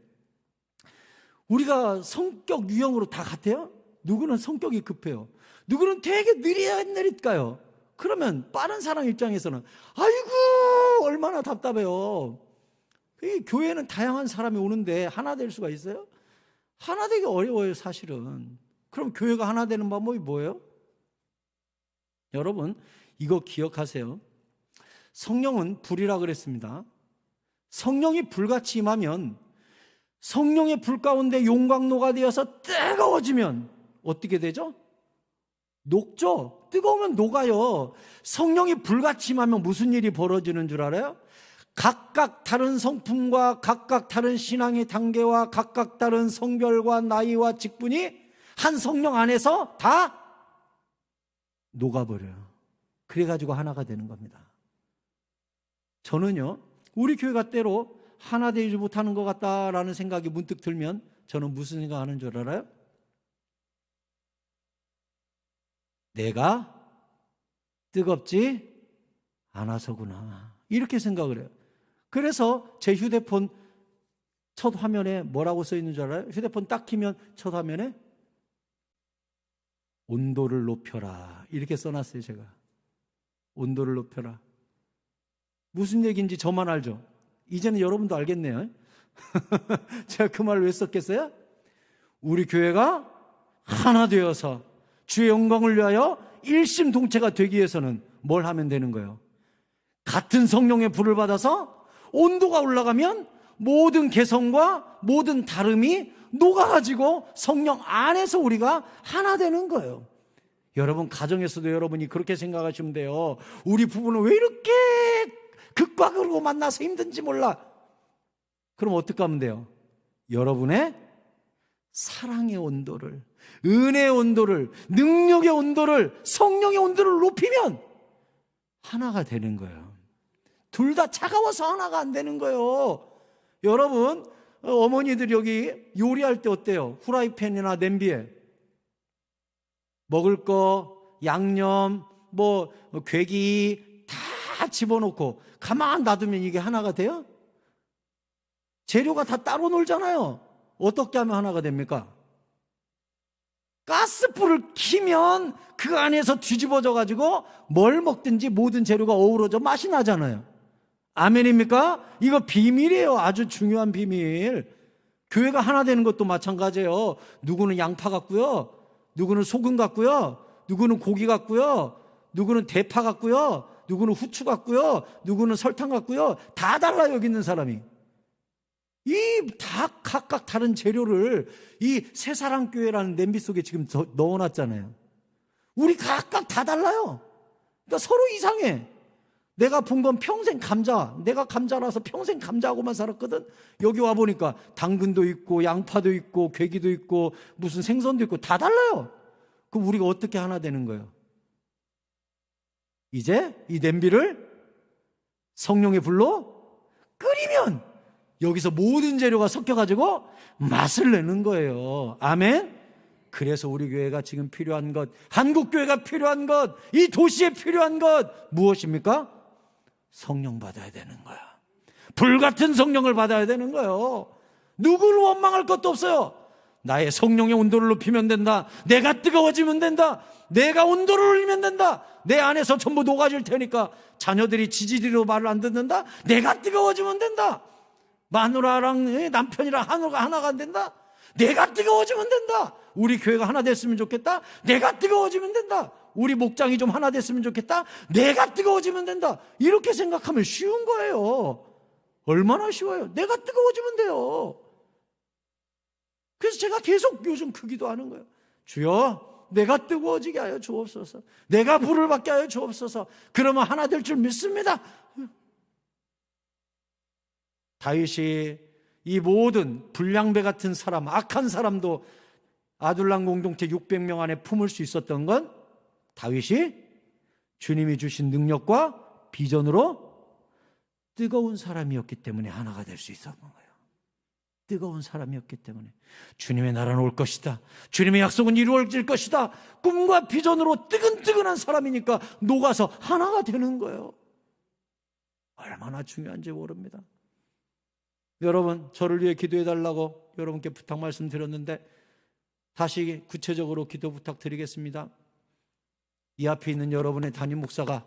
우리가 성격 유형으로 다 같아요. 누구는 성격이 급해요. 누구는 되게 느릿느릿가요. 그러면 빠른 사람 입장에서는 아이고 얼마나 답답해요. 이 교회는 다양한 사람이 오는데 하나 될 수가 있어요? 하나 되기 어려워요, 사실은. 그럼 교회가 하나 되는 방법이 뭐예요? 여러분, 이거 기억하세요. 성령은 불이라 그랬습니다. 성령이 불같이 임하면, 성령의 불 가운데 용광로가 되어서 뜨거워지면 어떻게 되죠? 녹죠. 뜨거우면 녹아요. 성령이 불같이 임하면 무슨 일이 벌어지는 줄 알아요? 각각 다른 성품과 각각 다른 신앙의 단계와 각각 다른 성별과 나이와 직분이 한 성령 안에서 다 녹아버려요. 그래가지고 하나가 되는 겁니다. 저는요, 우리 교회가 때로 하나 되지 못하는 것 같다라는 생각이 문득 들면 저는 무슨 생각하는 줄 알아요? 내가 뜨겁지 않아서구나, 이렇게 생각을 해요. 그래서 제 휴대폰 첫 화면에 뭐라고 써 있는 줄 알아요? 휴대폰 딱 키면 첫 화면에 온도를 높여라 이렇게 써놨어요. 제가 온도를 높여라. 무슨 얘기인지 저만 알죠? 이제는 여러분도 알겠네요. 제가 그 말을 왜 썼겠어요? 우리 교회가 하나 되어서 주의 영광을 위하여 일심동체가 되기 위해서는 뭘 하면 되는 거예요? 같은 성령의 불을 받아서 온도가 올라가면 모든 개성과 모든 다름이 녹아가지고 성령 안에서 우리가 하나 되는 거예요. 여러분, 가정에서도 여러분이 그렇게 생각하시면 돼요. 우리 부부는 왜 이렇게 극과 극으로 만나서 힘든지 몰라. 그럼 어떻게 하면 돼요? 여러분의 사랑의 온도를, 은혜의 온도를, 능력의 온도를, 성령의 온도를 높이면 하나가 되는 거예요. 둘 다 차가워서 하나가 안 되는 거예요. 여러분, 어머니들 여기 요리할 때 어때요? 후라이팬이나 냄비에 먹을 거, 양념, 괴기 다 집어넣고 가만 놔두면 이게 하나가 돼요? 재료가 다 따로 놀잖아요. 어떻게 하면 하나가 됩니까? 가스불을 켜면 그 안에서 뒤집어져 가지고 뭘 먹든지 모든 재료가 어우러져 맛이 나잖아요. 아멘입니까? 이거 비밀이에요. 아주 중요한 비밀. 교회가 하나 되는 것도 마찬가지예요. 누구는 양파 같고요, 누구는 소금 같고요, 누구는 고기 같고요, 누구는 대파 같고요, 누구는 후추 같고요, 누구는 설탕 같고요. 다 달라요. 여기 있는 사람이. 이 다 각각 다른 재료를 이 새사랑교회라는 냄비 속에 지금 넣어놨잖아요. 우리 각각 다 달라요. 그러니까 서로 이상해. 내가 본 건 평생 감자, 내가 감자라서 평생 감자하고만 살았거든. 여기 와보니까 당근도 있고 양파도 있고 괴기도 있고 무슨 생선도 있고 다 달라요. 그럼 우리가 어떻게 하나 되는 거예요? 이제 이 냄비를 성령의 불로 끓이면 여기서 모든 재료가 섞여가지고 맛을 내는 거예요. 아멘? 그래서 우리 교회가 지금 필요한 것, 한국교회가 필요한 것, 이 도시에 필요한 것 무엇입니까? 성령 받아야 되는 거야. 불같은 성령을 받아야 되는 거예요. 누구를 원망할 것도 없어요. 나의 성령의 온도를 높이면 된다. 내가 뜨거워지면 된다. 내가 온도를 올리면 된다. 내 안에서 전부 녹아질 테니까 자녀들이 지지리로 말을 안 듣는다. 내가 뜨거워지면 된다. 마누라랑 남편이랑 하나가 안 된다. 내가 뜨거워지면 된다. 우리 교회가 하나 됐으면 좋겠다. 내가 뜨거워지면 된다. 우리 목장이 좀 하나 됐으면 좋겠다. 내가 뜨거워지면 된다. 이렇게 생각하면 쉬운 거예요. 얼마나 쉬워요. 내가 뜨거워지면 돼요. 그래서 제가 계속 요즘 그 기도하는 거예요. 주여, 내가 뜨거워지게 하여 주옵소서. 내가 불을 받게 하여 주옵소서. 그러면 하나 될 줄 믿습니다. 다윗이 이 모든 불량배 같은 사람, 악한 사람도 아둘람 공동체 600명 안에 품을 수 있었던 건 다윗이 주님이 주신 능력과 비전으로 뜨거운 사람이었기 때문에 하나가 될 수 있었던 거예요. 뜨거운 사람이었기 때문에 주님의 나라는 올 것이다. 주님의 약속은 이루어질 것이다. 꿈과 비전으로 뜨근뜨근한 사람이니까 녹아서 하나가 되는 거예요. 얼마나 중요한지 모릅니다. 여러분, 저를 위해 기도해 달라고 여러분께 부탁 말씀드렸는데 다시 구체적으로 기도 부탁드리겠습니다. 이 앞에 있는 여러분의 담임 목사가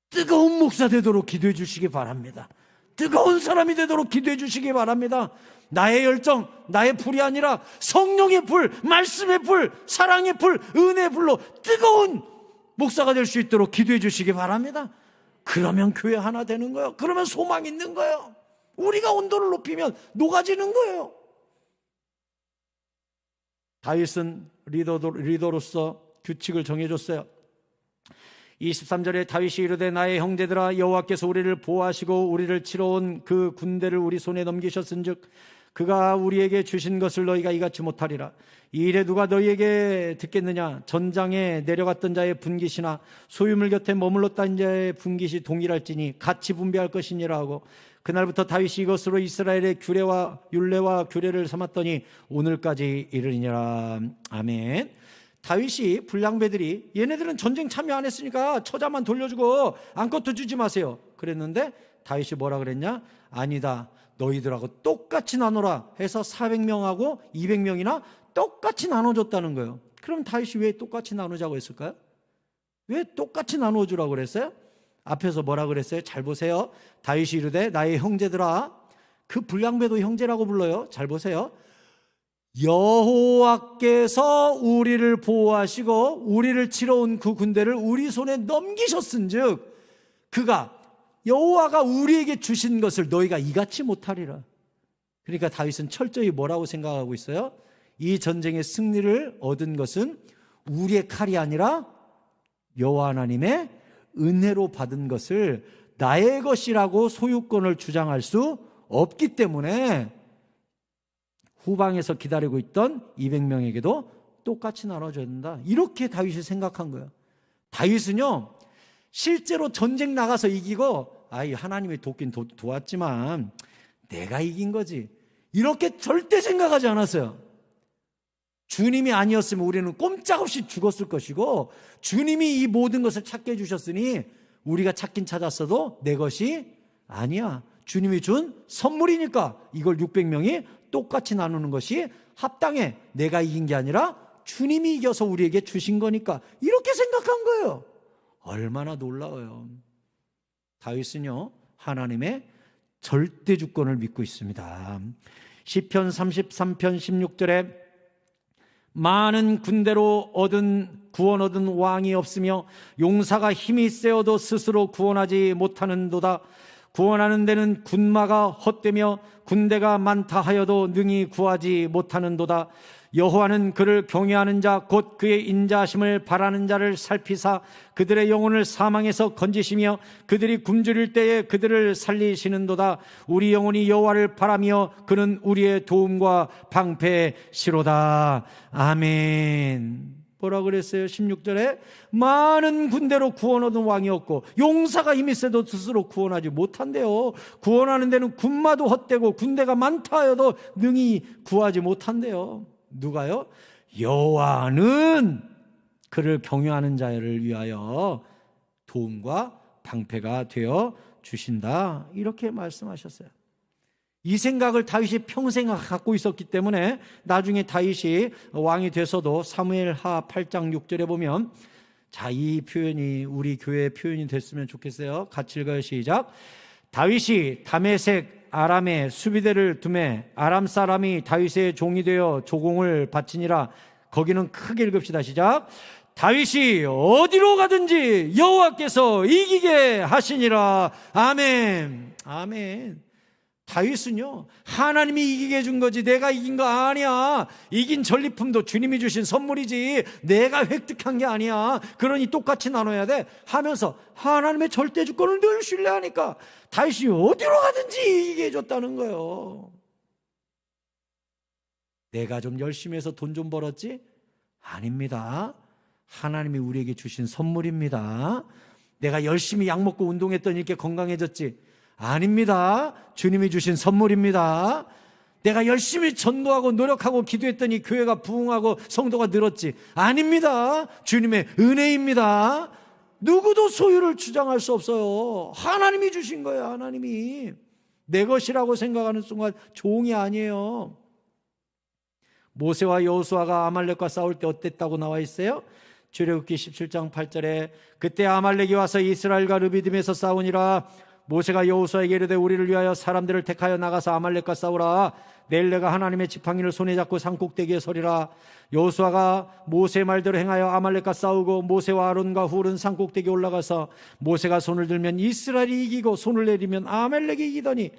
뜨거운 목사 되도록 기도해 주시기 바랍니다. 뜨거운 사람이 되도록 기도해 주시기 바랍니다. 나의 열정, 나의 불이 아니라 성령의 불, 말씀의 불, 사랑의 불, 은혜의 불로 뜨거운 목사가 될 수 있도록 기도해 주시기 바랍니다. 그러면 교회 하나 되는 거예요. 그러면 소망이 있는 거예요. 우리가 온도를 높이면 녹아지는 거예요. 다윗은 리더로서 규칙을 정해줬어요. 23절에 다윗이 이르되 나의 형제들아 여호와께서 우리를 보호하시고 우리를 치러 온 그 군대를 우리 손에 넘기셨은즉 그가 우리에게 주신 것을 너희가 이같이 못하리라. 이 일에 누가 너희에게 듣겠느냐? 전장에 내려갔던 자의 분깃이나 소유물 곁에 머물렀던 자의 분깃이 동일할지니 같이 분배할 것이니라 하고 그날부터 다윗이 이것으로 이스라엘의 율례와 규례를 삼았더니 오늘까지 이르니라. 아멘. 다윗이 불량배들이 얘네들은 전쟁 참여 안 했으니까 처자만 돌려주고 아무것도 주지 마세요 그랬는데 다윗이 뭐라 그랬냐? 아니다, 너희들하고 똑같이 나눠라 해서 400명하고 200명이나 똑같이 나눠줬다는 거예요. 그럼 다윗이 왜 똑같이 나누자고 했을까요? 왜 똑같이 나누어주라고 그랬어요? 앞에서 뭐라 그랬어요? 잘 보세요. 다윗이 이르되 나의 형제들아, 그 불량배도 형제라고 불러요. 잘 보세요. 여호와께서 우리를 보호하시고 우리를 치러 온 그 군대를 우리 손에 넘기셨은즉 그가 여호와가 우리에게 주신 것을 너희가 이같이 못하리라. 그러니까 다윗은 철저히 뭐라고 생각하고 있어요? 이 전쟁의 승리를 얻은 것은 우리의 칼이 아니라 여호와 하나님의 은혜로 받은 것을 나의 것이라고 소유권을 주장할 수 없기 때문에 후방에서 기다리고 있던 200명에게도 똑같이 나눠줘야 된다. 이렇게 다윗이 생각한 거예요. 다윗은요, 실제로 전쟁 나가서 이기고 하나님이 돕긴 도왔지만 내가 이긴 거지, 이렇게 절대 생각하지 않았어요. 주님이 아니었으면 우리는 꼼짝없이 죽었을 것이고 주님이 이 모든 것을 찾게 해주셨으니 우리가 찾긴 찾았어도 내 것이 아니야. 주님이 준 선물이니까 이걸 600명이 똑같이 나누는 것이 합당해. 내가 이긴 게 아니라 주님이 이겨서 우리에게 주신 거니까 이렇게 생각한 거예요. 얼마나 놀라워요. 다윗은요, 하나님의 절대 주권을 믿고 있습니다. 시편 33편 16절에 많은 군대로 구원 얻은 왕이 없으며 용사가 힘이 세어도 스스로 구원하지 못하는도다. 구원하는 데는 군마가 헛되며 군대가 많다 하여도 능히 구하지 못하는도다. 여호와는 그를 경외하는 자 곧 그의 인자하심을 바라는 자를 살피사 그들의 영혼을 사망에서 건지시며 그들이 굶주릴 때에 그들을 살리시는도다. 우리 영혼이 여호와를 바라며 그는 우리의 도움과 방패시로다. 아멘. 뭐라 그랬어요? 16절에 많은 군대로 구원 얻은 왕이 없고 용사가 힘이 세도 스스로 구원하지 못한대요. 구원하는 데는 군마도 헛되고 군대가 많다 하여도 능히 구하지 못한대요. 누가요? 여호와는 그를 경외하는 자를 위하여 도움과 방패가 되어 주신다. 이렇게 말씀하셨어요. 이 생각을 다윗이 평생 갖고 있었기 때문에 나중에 다윗이 왕이 돼서도 사무엘하 8장 6절에 보면, 자, 이 표현이 우리 교회의 표현이 됐으면 좋겠어요. 같이 읽어요. 시작. 다윗이 다메섹 아람에 수비대를 두매 아람 사람이 다윗의 종이 되어 조공을 바치니라. 거기는 크게 읽읍시다. 시작. 다윗이 어디로 가든지 여호와께서 이기게 하시니라. 아멘. 아멘. 다윗은요, 하나님이 이기게 해준 거지 내가 이긴 거 아니야. 이긴 전리품도 주님이 주신 선물이지 내가 획득한 게 아니야. 그러니 똑같이 나눠야 돼 하면서 하나님의 절대 주권을 늘 신뢰하니까 다윗이 어디로 가든지 이기게 해줬다는 거예요. 내가 좀 열심히 해서 돈 좀 벌었지? 아닙니다. 하나님이 우리에게 주신 선물입니다. 내가 열심히 약 먹고 운동했더니 이렇게 건강해졌지? 아닙니다. 주님이 주신 선물입니다. 내가 열심히 전도하고 노력하고 기도했더니 교회가 부흥하고 성도가 늘었지? 아닙니다. 주님의 은혜입니다. 누구도 소유를 주장할 수 없어요. 하나님이 주신 거예요. 하나님이. 내 것이라고 생각하는 순간 종이 아니에요. 모세와 여호수아가 아말렉과 싸울 때 어땠다고 나와 있어요? 출애굽기 17장 8절에 그때 아말렉이 와서 이스라엘과 르비딤에서 싸우니라. 모세가 여호수아에게 이르되 우리를 위하여 사람들을 택하여 나가서 아말렉과 싸우라. 내일 내가 하나님의 지팡이를 손에 잡고 산꼭대기에 서리라. 여호수아가 모세의 말대로 행하여 아말렉과 싸우고 모세와 아론과 훌은 산꼭대기에 올라가서 모세가 손을 들면 이스라엘이 이기고 손을 내리면 아말렉이 이기더니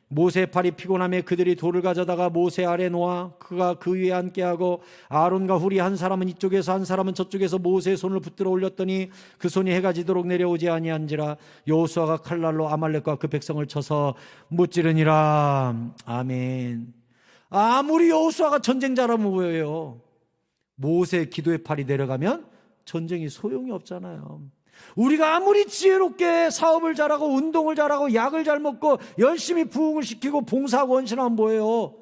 모세의 팔이 피곤하며 그들이 돌을 가져다가 모세 아래 놓아 그가 그 위에 앉게 하고 아론과 훌이 한 사람은 이쪽에서 한 사람은 저쪽에서 모세의 손을 붙들어 올렸더니 그 손이 해가 지도록 내려오지 아니한지라. 여호수아가 칼날로 아말렉과 그 백성을 쳐서 무찌르니라. 아멘. 아무리 여호수아가 전쟁자라면 뭐예요? 모세의 기도의 팔이 내려가면 전쟁이 소용이 없잖아요. 우리가 아무리 지혜롭게 사업을 잘하고 운동을 잘하고 약을 잘 먹고 열심히 부흥을 시키고 봉사하고 헌신하면 뭐예요?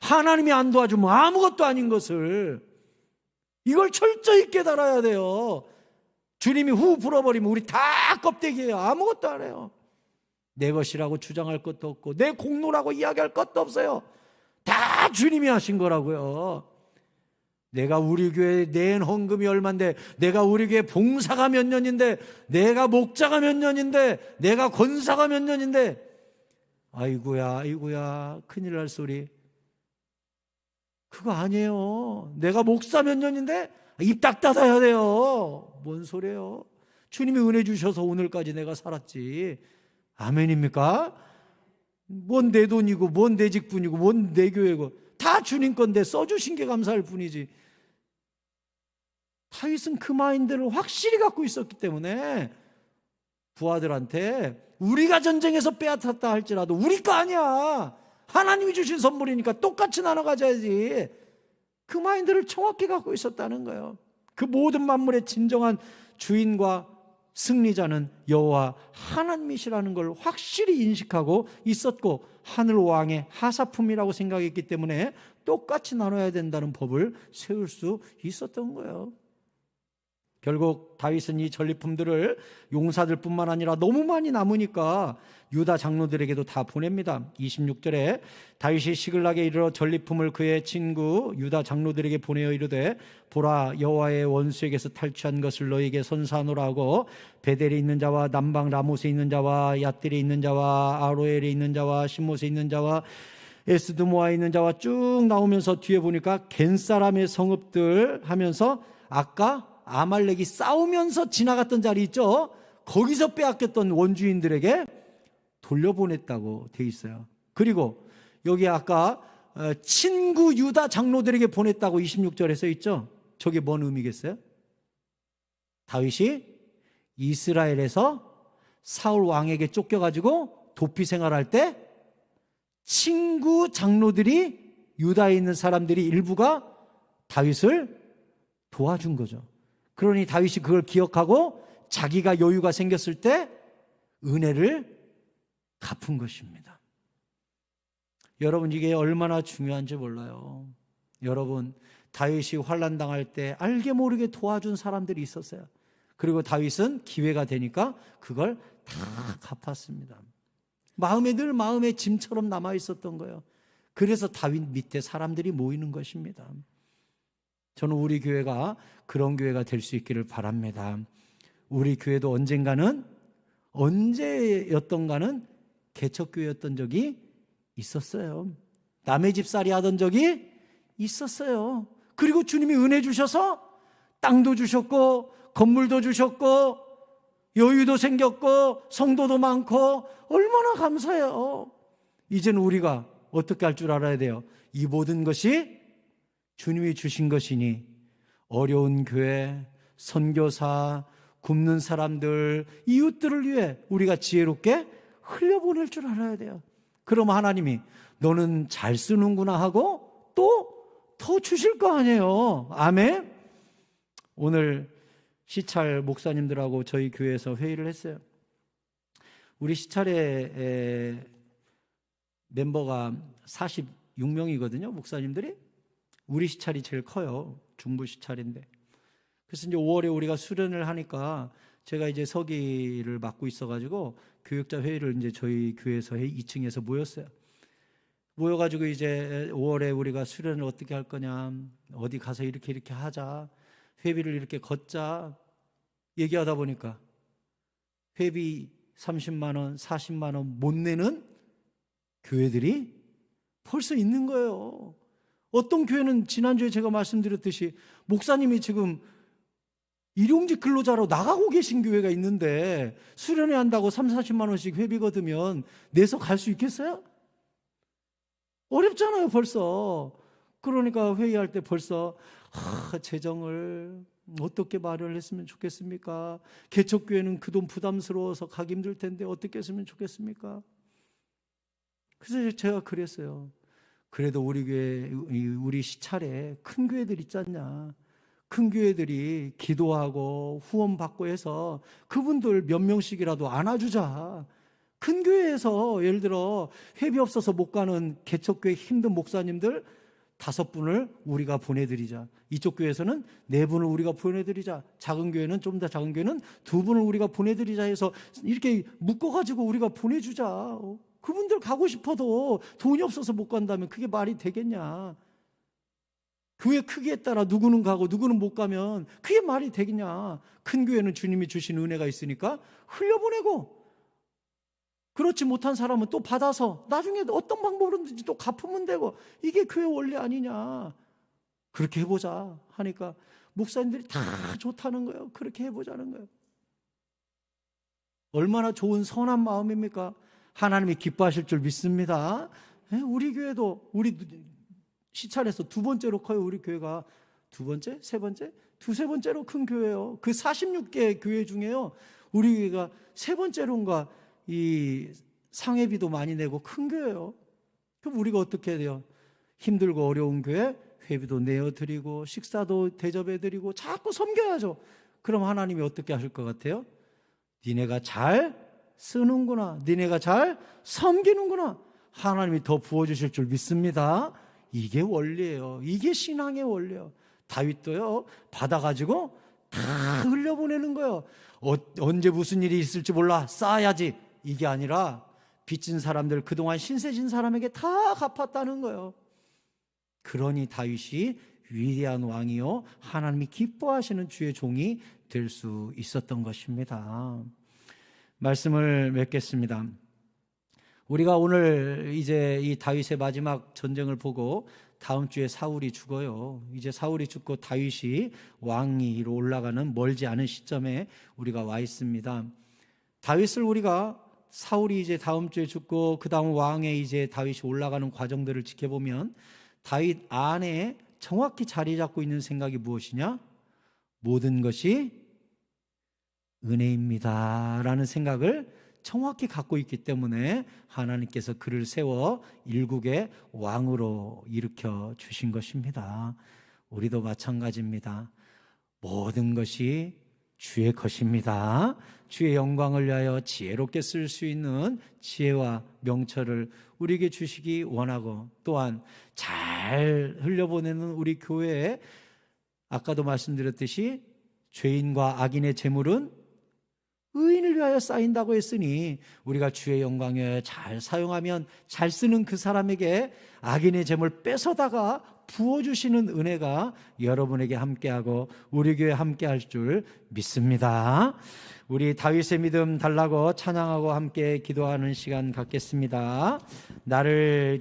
하나님이 안 도와주면 아무것도 아닌 것을, 이걸 철저히 깨달아야 돼요. 주님이 후 불어버리면 우리 다 껍데기예요. 아무것도 안 해요. 내 것이라고 주장할 것도 없고 내 공로라고 이야기할 것도 없어요. 다 주님이 하신 거라고요. 내가 우리 교회에 낸 헌금이 얼만데, 내가 우리 교회 봉사가 몇 년인데, 내가 목자가 몇 년인데, 내가 권사가 몇 년인데, 아이고야 큰일 날 소리. 그거 아니에요. 내가 목사 몇 년인데 입 딱 닫아야 돼요. 뭔 소리예요? 주님이 은혜 주셔서 오늘까지 내가 살았지. 아멘입니까? 뭔 내 돈이고 뭔 내 직분이고 뭔 내 교회고 다 주님 건데 써주신 게 감사할 뿐이지. 다윗은 그 마인드를 확실히 갖고 있었기 때문에 부하들한테 우리가 전쟁에서 빼앗았다 할지라도 우리 거 아니야, 하나님이 주신 선물이니까 똑같이 나눠 가져야지, 그 마인드를 정확히 갖고 있었다는 거예요. 그 모든 만물의 진정한 주인과 승리자는 여호와 하나님이시라는 걸 확실히 인식하고 있었고, 하늘 왕의 하사품이라고 생각했기 때문에 똑같이 나눠야 된다는 법을 세울 수 있었던 거예요. 결국 다윗은 이 전리품들을 용사들뿐만 아니라 너무 많이 남으니까 유다 장로들에게도 다 보냅니다. 26절에 다윗이 시글락에 이르러 전리품을 그의 친구 유다 장로들에게 보내어 이르되 보라, 여호와의 원수에게서 탈취한 것을 너에게 선사하노라 하고 베델에 있는 자와 남방 라못에 있는 자와 얏딜에 있는 자와 아로엘에 있는 자와 신못에 있는 자와 에스드모아에 있는 자와 쭉 나오면서 뒤에 보니까 겐 사람의 성읍들 하면서 아까 아말렉이 싸우면서 지나갔던 자리 있죠? 거기서 빼앗겼던 원주인들에게 돌려보냈다고 돼 있어요. 그리고 여기 아까 친구 유다 장로들에게 보냈다고 26절에 써 있죠? 저게 뭔 의미겠어요? 다윗이 이스라엘에서 사울 왕에게 쫓겨가지고 도피 생활할 때 친구 장로들이, 유다에 있는 사람들이 일부가 다윗을 도와준 거죠. 그러니 다윗이 그걸 기억하고 자기가 여유가 생겼을 때 은혜를 갚은 것입니다. 여러분, 이게 얼마나 중요한지 몰라요. 여러분, 다윗이 환난 당할 때 알게 모르게 도와준 사람들이 있었어요. 그리고 다윗은 기회가 되니까 그걸 다 갚았습니다. 마음에 짐처럼 남아 있었던 거예요. 그래서 다윗 밑에 사람들이 모이는 것입니다. 저는 우리 교회가 그런 교회가 될 수 있기를 바랍니다. 우리 교회도 언제였던가는 개척교회였던 적이 있었어요. 남의 집살이 하던 적이 있었어요. 그리고 주님이 은혜 주셔서 땅도 주셨고 건물도 주셨고 여유도 생겼고 성도도 많고 얼마나 감사해요. 이제는 우리가 어떻게 할 줄 알아야 돼요. 이 모든 것이 주님이 주신 것이니 어려운 교회, 선교사, 굶는 사람들, 이웃들을 위해 우리가 지혜롭게 흘려보낼 줄 알아야 돼요. 그럼 하나님이 너는 잘 쓰는구나 하고 또 더 주실 거 아니에요. 아멘. 오늘 시찰 목사님들하고 저희 교회에서 회의를 했어요. 우리 시찰의 멤버가 46명이거든요. 목사님들이. 우리 시찰이 제일 커요. 중부 시찰인데. 그래서 이제 5월에 우리가 수련을 하니까 제가 이제 서기를 맡고 있어가지고 교육자 회의를 이제 저희 교회에서 2층에서 모였어요. 모여가지고 이제 5월에 우리가 수련을 어떻게 할 거냐, 어디 가서 이렇게 하자, 회비를 이렇게 걷자 얘기하다 보니까 회비 30만 원, 40만 원 못 내는 교회들이 벌써 있는 거예요. 어떤 교회는 지난주에 제가 말씀드렸듯이 목사님이 지금 일용직 근로자로 나가고 계신 교회가 있는데 수련회 한다고 3, 40만 원씩 회비 걷으면 내서 갈 수 있겠어요? 어렵잖아요 벌써. 그러니까 회의할 때 벌써 재정을 어떻게 마련했으면 좋겠습니까? 개척교회는 그 돈 부담스러워서 가기 힘들 텐데 어떻게 했으면 좋겠습니까? 그래서 제가 그랬어요. 그래도 우리 교회, 우리 시찰에 큰 교회들 있지 않냐. 큰 교회들이 기도하고 후원 받고 해서 그분들 몇 명씩이라도 안아주자. 큰 교회에서 예를 들어 회비 없어서 못 가는 개척교회 힘든 목사님들 5분을 우리가 보내드리자. 이쪽 교회에서는 4분을 우리가 보내드리자. 작은 교회는 좀 더 작은 교회는 2분을 우리가 보내드리자 해서 이렇게 묶어가지고 우리가 보내주자. 그분들 가고 싶어도 돈이 없어서 못 간다면 그게 말이 되겠냐. 교회 크기에 따라 누구는 가고 누구는 못 가면 그게 말이 되겠냐. 큰 교회는 주님이 주신 은혜가 있으니까 흘려보내고 그렇지 못한 사람은 또 받아서 나중에 어떤 방법으로든지 또 갚으면 되고 이게 교회 원리 아니냐. 그렇게 해보자 하니까 목사님들이 다 좋다는 거예요. 그렇게 해보자는 거예요. 얼마나 좋은 선한 마음입니까? 하나님이 기뻐하실 줄 믿습니다. 우리 교회도 우리 시찰에서 2번째로 커요. 우리 교회가 2번째? 3번째? 2-3번째로 큰 교회예요. 그 46개 교회 중에요. 우리 교회가 3번째로인가 이 상회비도 많이 내고 큰 교회예요. 그럼 우리가 어떻게 해야 돼요? 힘들고 어려운 교회 회비도 내어드리고 식사도 대접해드리고 자꾸 섬겨야죠. 그럼 하나님이 어떻게 하실 것 같아요? 니네가 잘 쓰는구나. 니네가 잘 섬기는구나. 하나님이 더 부어주실 줄 믿습니다. 이게 원리예요. 이게 신앙의 원리예요. 다윗도요 받아가지고 다 흘려보내는 거예요. 언제 무슨 일이 있을지 몰라 쌓아야지. 이게 아니라 빚진 사람들 그동안 신세진 사람에게 다 갚았다는 거예요. 그러니 다윗이 위대한 왕이요 하나님이 기뻐하시는 주의 종이 될 수 있었던 것입니다. 말씀을 맺겠습니다. 우리가 오늘 이제 이 다윗의 마지막 전쟁을 보고 다음 주에 사울이 죽어요. 이제 사울이 죽고 다윗이 왕위로 올라가는 멀지 않은 시점에 우리가 와 있습니다. 다윗을 우리가 사울이 이제 다음 주에 죽고 그 다음 왕에 이제 다윗이 올라가는 과정들을 지켜보면 다윗 안에 정확히 자리 잡고 있는 생각이 무엇이냐? 모든 것이 은혜입니다 라는 생각을 정확히 갖고 있기 때문에 하나님께서 그를 세워 일국의 왕으로 일으켜 주신 것입니다. 우리도 마찬가지입니다. 모든 것이 주의 것입니다. 주의 영광을 위하여 지혜롭게 쓸 수 있는 지혜와 명철을 우리에게 주시기 원하고 또한 잘 흘려보내는 우리 교회에 아까도 말씀드렸듯이 죄인과 악인의 재물은 의인을 위하여 쌓인다고 했으니 우리가 주의 영광에 위하여 잘 사용하면 잘 쓰는 그 사람에게 악인의 재물 뺏어다가 부어주시는 은혜가 여러분에게 함께하고 우리 교회에 함께할 줄 믿습니다. 우리 다윗의 믿음 달라고 찬양하고 함께 기도하는 시간 갖겠습니다. 나를